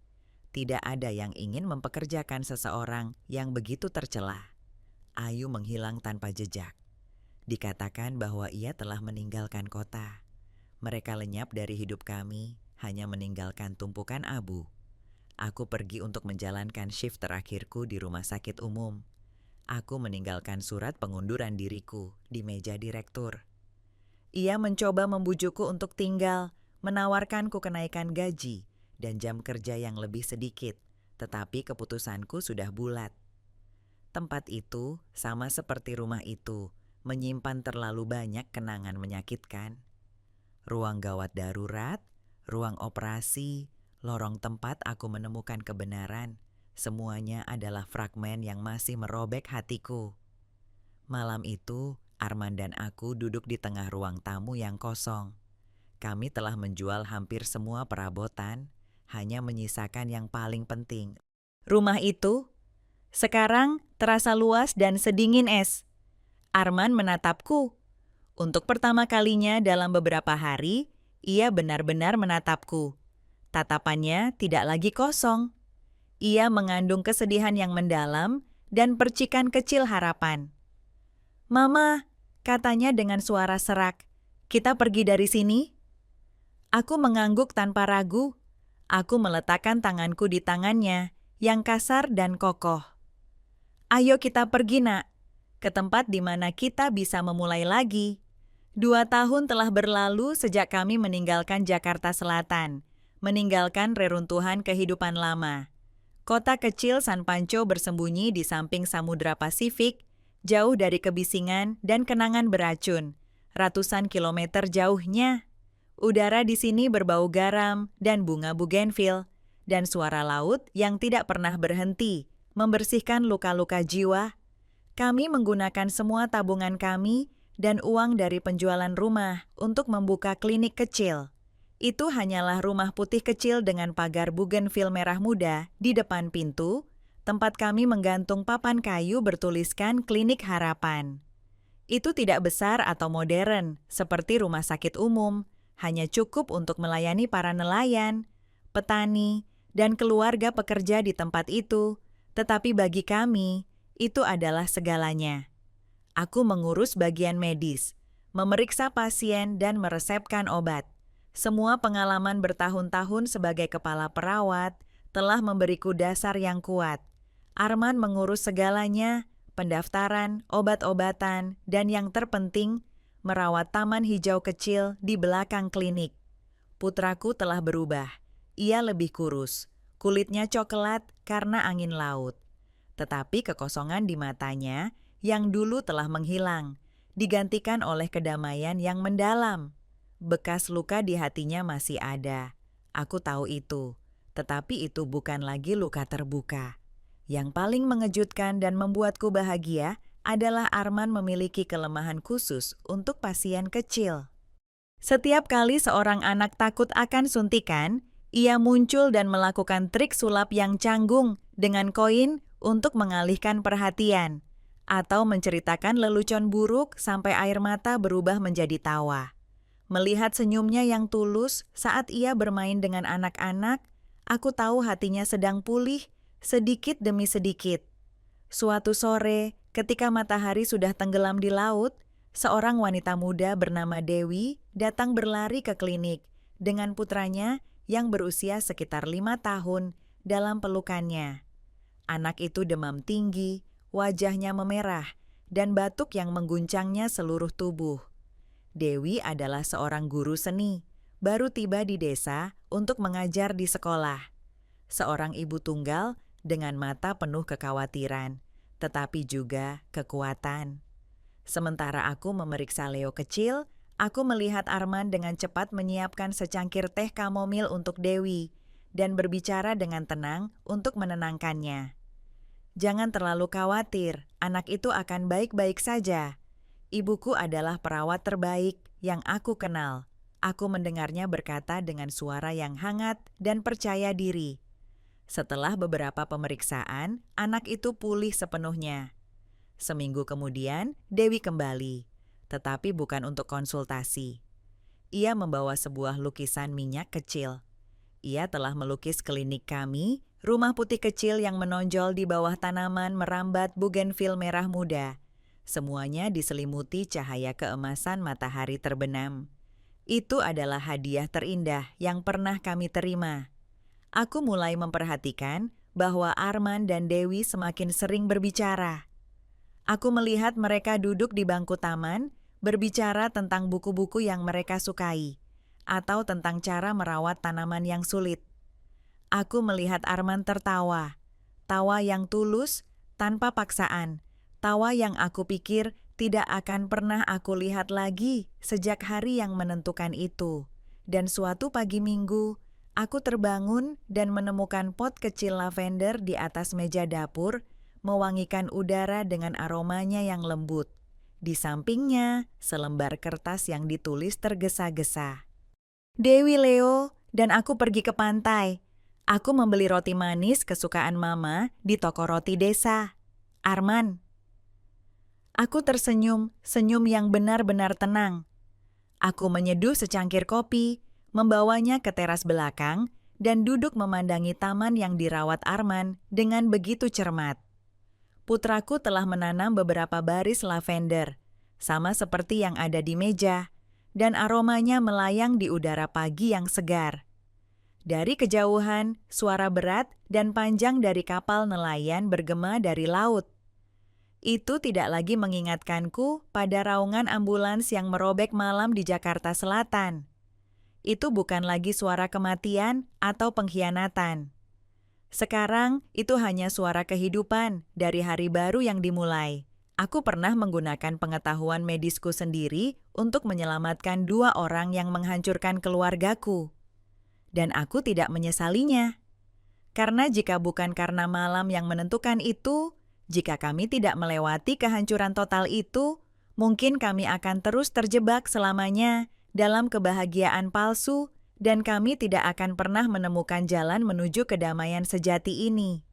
Tidak ada yang ingin mempekerjakan seseorang yang begitu tercela. Ayu menghilang tanpa jejak. Dikatakan bahwa ia telah meninggalkan kota. Mereka lenyap dari hidup kami, hanya meninggalkan tumpukan abu. Aku pergi untuk menjalankan shift terakhirku di rumah sakit umum. Aku meninggalkan surat pengunduran diriku di meja direktur. Ia mencoba membujukku untuk tinggal, menawarkanku kenaikan gaji dan jam kerja yang lebih sedikit, tetapi keputusanku sudah bulat. Tempat itu, sama seperti rumah itu, menyimpan terlalu banyak kenangan menyakitkan. Ruang gawat darurat, ruang operasi, lorong tempat aku menemukan kebenaran, semuanya adalah fragmen yang masih merobek hatiku. Malam itu, Arman dan aku duduk di tengah ruang tamu yang kosong. Kami telah menjual hampir semua perabotan, hanya menyisakan yang paling penting. Rumah itu sekarang terasa luas dan sedingin es. Arman menatapku. Untuk pertama kalinya dalam beberapa hari, ia benar-benar menatapku. Tatapannya tidak lagi kosong. Ia mengandung kesedihan yang mendalam dan percikan kecil harapan. "Mama," katanya dengan suara serak, "kita pergi dari sini?" Aku mengangguk tanpa ragu. Aku meletakkan tanganku di tangannya, yang kasar dan kokoh. "Ayo kita pergi, Nak, ke tempat di mana kita bisa memulai lagi." 2 tahun telah berlalu sejak kami meninggalkan Jakarta Selatan, meninggalkan reruntuhan kehidupan lama. Kota kecil San Pancho bersembunyi di samping Samudra Pasifik, jauh dari kebisingan dan kenangan beracun, ratusan kilometer jauhnya. Udara di sini berbau garam dan bunga bugenvil, dan suara laut yang tidak pernah berhenti, membersihkan luka-luka jiwa. Kami menggunakan semua tabungan kami dan uang dari penjualan rumah untuk membuka klinik kecil. Itu hanyalah rumah putih kecil dengan pagar bugenvil merah muda di depan pintu, tempat kami menggantung papan kayu bertuliskan Klinik Harapan. Itu tidak besar atau modern, seperti rumah sakit umum, hanya cukup untuk melayani para nelayan, petani, dan keluarga pekerja di tempat itu, tetapi bagi kami, itu adalah segalanya. Aku mengurus bagian medis, memeriksa pasien dan meresepkan obat. Semua pengalaman bertahun-tahun sebagai kepala perawat telah memberiku dasar yang kuat. Arman mengurus segalanya, pendaftaran, obat-obatan, dan yang terpenting, merawat taman hijau kecil di belakang klinik. Putraku telah berubah. Ia lebih kurus, kulitnya coklat karena angin laut. Tetapi kekosongan di matanya yang dulu telah menghilang, digantikan oleh kedamaian yang mendalam. Bekas luka di hatinya masih ada. Aku tahu itu, tetapi itu bukan lagi luka terbuka. Yang paling mengejutkan dan membuatku bahagia adalah Arman memiliki kelemahan khusus untuk pasien kecil. Setiap kali seorang anak takut akan suntikan, Ia muncul dan melakukan trik sulap yang canggung dengan koin untuk mengalihkan perhatian, atau menceritakan lelucon buruk sampai air mata berubah menjadi tawa. Melihat senyumnya yang tulus saat ia bermain dengan anak-anak, aku tahu hatinya sedang pulih sedikit demi sedikit. Suatu sore, ketika matahari sudah tenggelam di laut, seorang wanita muda bernama Dewi datang berlari ke klinik dengan putranya yang berusia sekitar 5 tahun dalam pelukannya. Anak itu demam tinggi, wajahnya memerah, dan batuk yang mengguncangnya seluruh tubuh. Dewi adalah seorang guru seni, baru tiba di desa untuk mengajar di sekolah. Seorang ibu tunggal dengan mata penuh kekhawatiran, tetapi juga kekuatan. Sementara aku memeriksa Leo kecil, aku melihat Arman dengan cepat menyiapkan secangkir teh kamomil untuk Dewi dan berbicara dengan tenang untuk menenangkannya. Jangan terlalu khawatir, anak itu akan baik-baik saja. Ibuku adalah perawat terbaik yang aku kenal. Aku mendengarnya berkata dengan suara yang hangat dan percaya diri. Setelah beberapa pemeriksaan, anak itu pulih sepenuhnya. Seminggu kemudian, Dewi kembali, tetapi bukan untuk konsultasi. Ia membawa sebuah lukisan minyak kecil. Ia telah melukis klinik kami, rumah putih kecil yang menonjol di bawah tanaman merambat bugenvil merah muda. Semuanya diselimuti cahaya keemasan matahari terbenam. Itu adalah hadiah terindah yang pernah kami terima. Aku mulai memperhatikan bahwa Arman dan Dewi semakin sering berbicara. Aku melihat mereka duduk di bangku taman, berbicara tentang buku-buku yang mereka sukai, atau tentang cara merawat tanaman yang sulit. Aku melihat Arman tertawa, tawa yang tulus, tanpa paksaan, tawa yang aku pikir tidak akan pernah aku lihat lagi sejak hari yang menentukan itu. Dan suatu pagi minggu, aku terbangun dan menemukan pot kecil lavender di atas meja dapur, mewangikan udara dengan aromanya yang lembut. Di sampingnya, selembar kertas yang ditulis tergesa-gesa. Dewi, Leo, dan aku pergi ke pantai. Aku membeli roti manis kesukaan Mama di toko roti desa. Arman. Aku tersenyum, senyum yang benar-benar tenang. Aku menyeduh secangkir kopi, membawanya ke teras belakang, dan duduk memandangi taman yang dirawat Arman dengan begitu cermat. Putraku telah menanam beberapa baris lavender, sama seperti yang ada di meja, dan aromanya melayang di udara pagi yang segar. Dari kejauhan, suara berat dan panjang dari kapal nelayan bergema dari laut. Itu tidak lagi mengingatkanku pada raungan ambulans yang merobek malam di Jakarta Selatan. Itu bukan lagi suara kematian atau pengkhianatan. Sekarang, itu hanya suara kehidupan dari hari baru yang dimulai. Aku pernah menggunakan pengetahuan medisku sendiri untuk menyelamatkan 2 orang yang menghancurkan keluargaku. Dan aku tidak menyesalinya. Karena jika bukan karena malam yang menentukan itu, jika kami tidak melewati kehancuran total itu, mungkin kami akan terus terjebak selamanya dalam kebahagiaan palsu, dan kami tidak akan pernah menemukan jalan menuju kedamaian sejati ini.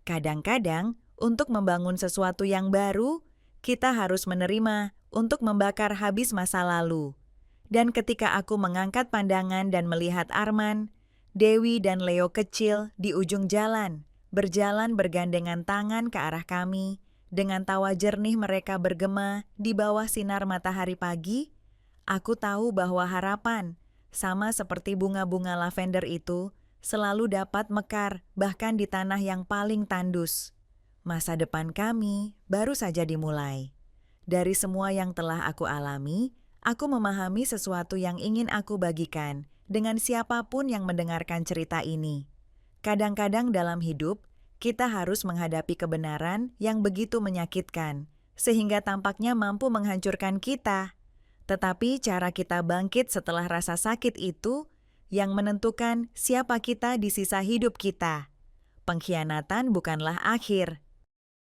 Kadang-kadang, untuk membangun sesuatu yang baru, kita harus menerima untuk membakar habis masa lalu. Dan ketika aku mengangkat pandangan dan melihat Arman, Dewi dan Leo kecil di ujung jalan, berjalan bergandengan tangan ke arah kami, dengan tawa jernih mereka bergema di bawah sinar matahari pagi, aku tahu bahwa harapan, sama seperti bunga-bunga lavender itu, selalu dapat mekar bahkan di tanah yang paling tandus. Masa depan kami baru saja dimulai. Dari semua yang telah aku alami, aku memahami sesuatu yang ingin aku bagikan dengan siapapun yang mendengarkan cerita ini. Kadang-kadang dalam hidup, kita harus menghadapi kebenaran yang begitu menyakitkan, sehingga tampaknya mampu menghancurkan kita. Tetapi cara kita bangkit setelah rasa sakit itu yang menentukan siapa kita di sisa hidup kita. Pengkhianatan bukanlah akhir.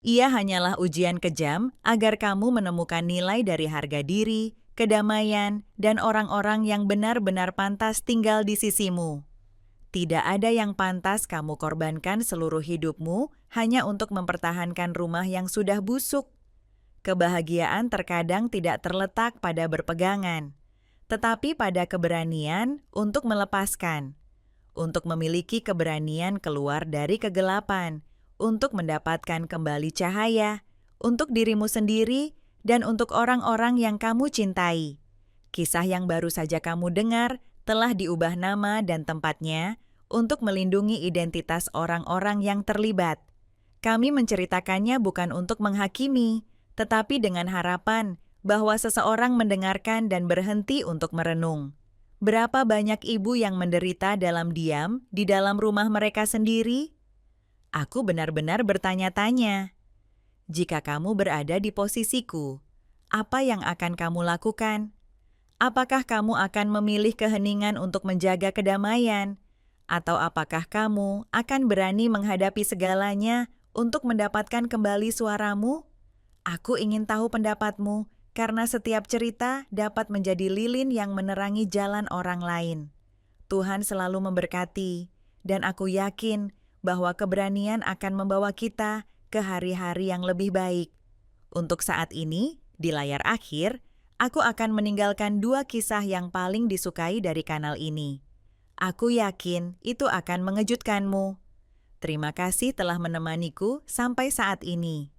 Ia hanyalah ujian kejam agar kamu menemukan nilai dari harga diri, kedamaian, dan orang-orang yang benar-benar pantas tinggal di sisimu. Tidak ada yang pantas kamu korbankan seluruh hidupmu hanya untuk mempertahankan rumah yang sudah busuk. Kebahagiaan terkadang tidak terletak pada berpegangan, tetapi pada keberanian untuk melepaskan, untuk memiliki keberanian keluar dari kegelapan, untuk mendapatkan kembali cahaya, untuk dirimu sendiri, dan untuk orang-orang yang kamu cintai. Kisah yang baru saja kamu dengar telah diubah nama dan tempatnya untuk melindungi identitas orang-orang yang terlibat. Kami menceritakannya bukan untuk menghakimi, tetapi dengan harapan bahwa seseorang mendengarkan dan berhenti untuk merenung. Berapa banyak ibu yang menderita dalam diam di dalam rumah mereka sendiri? Aku benar-benar bertanya-tanya. Jika kamu berada di posisiku, apa yang akan kamu lakukan? Apakah kamu akan memilih keheningan untuk menjaga kedamaian? Atau apakah kamu akan berani menghadapi segalanya untuk mendapatkan kembali suaramu? Aku ingin tahu pendapatmu, karena setiap cerita dapat menjadi lilin yang menerangi jalan orang lain. Tuhan selalu memberkati, dan aku yakin bahwa keberanian akan membawa kita ke hari-hari yang lebih baik. Untuk saat ini, di layar akhir, aku akan meninggalkan 2 kisah yang paling disukai dari kanal ini. Aku yakin itu akan mengejutkanmu. Terima kasih telah menemaniku sampai saat ini.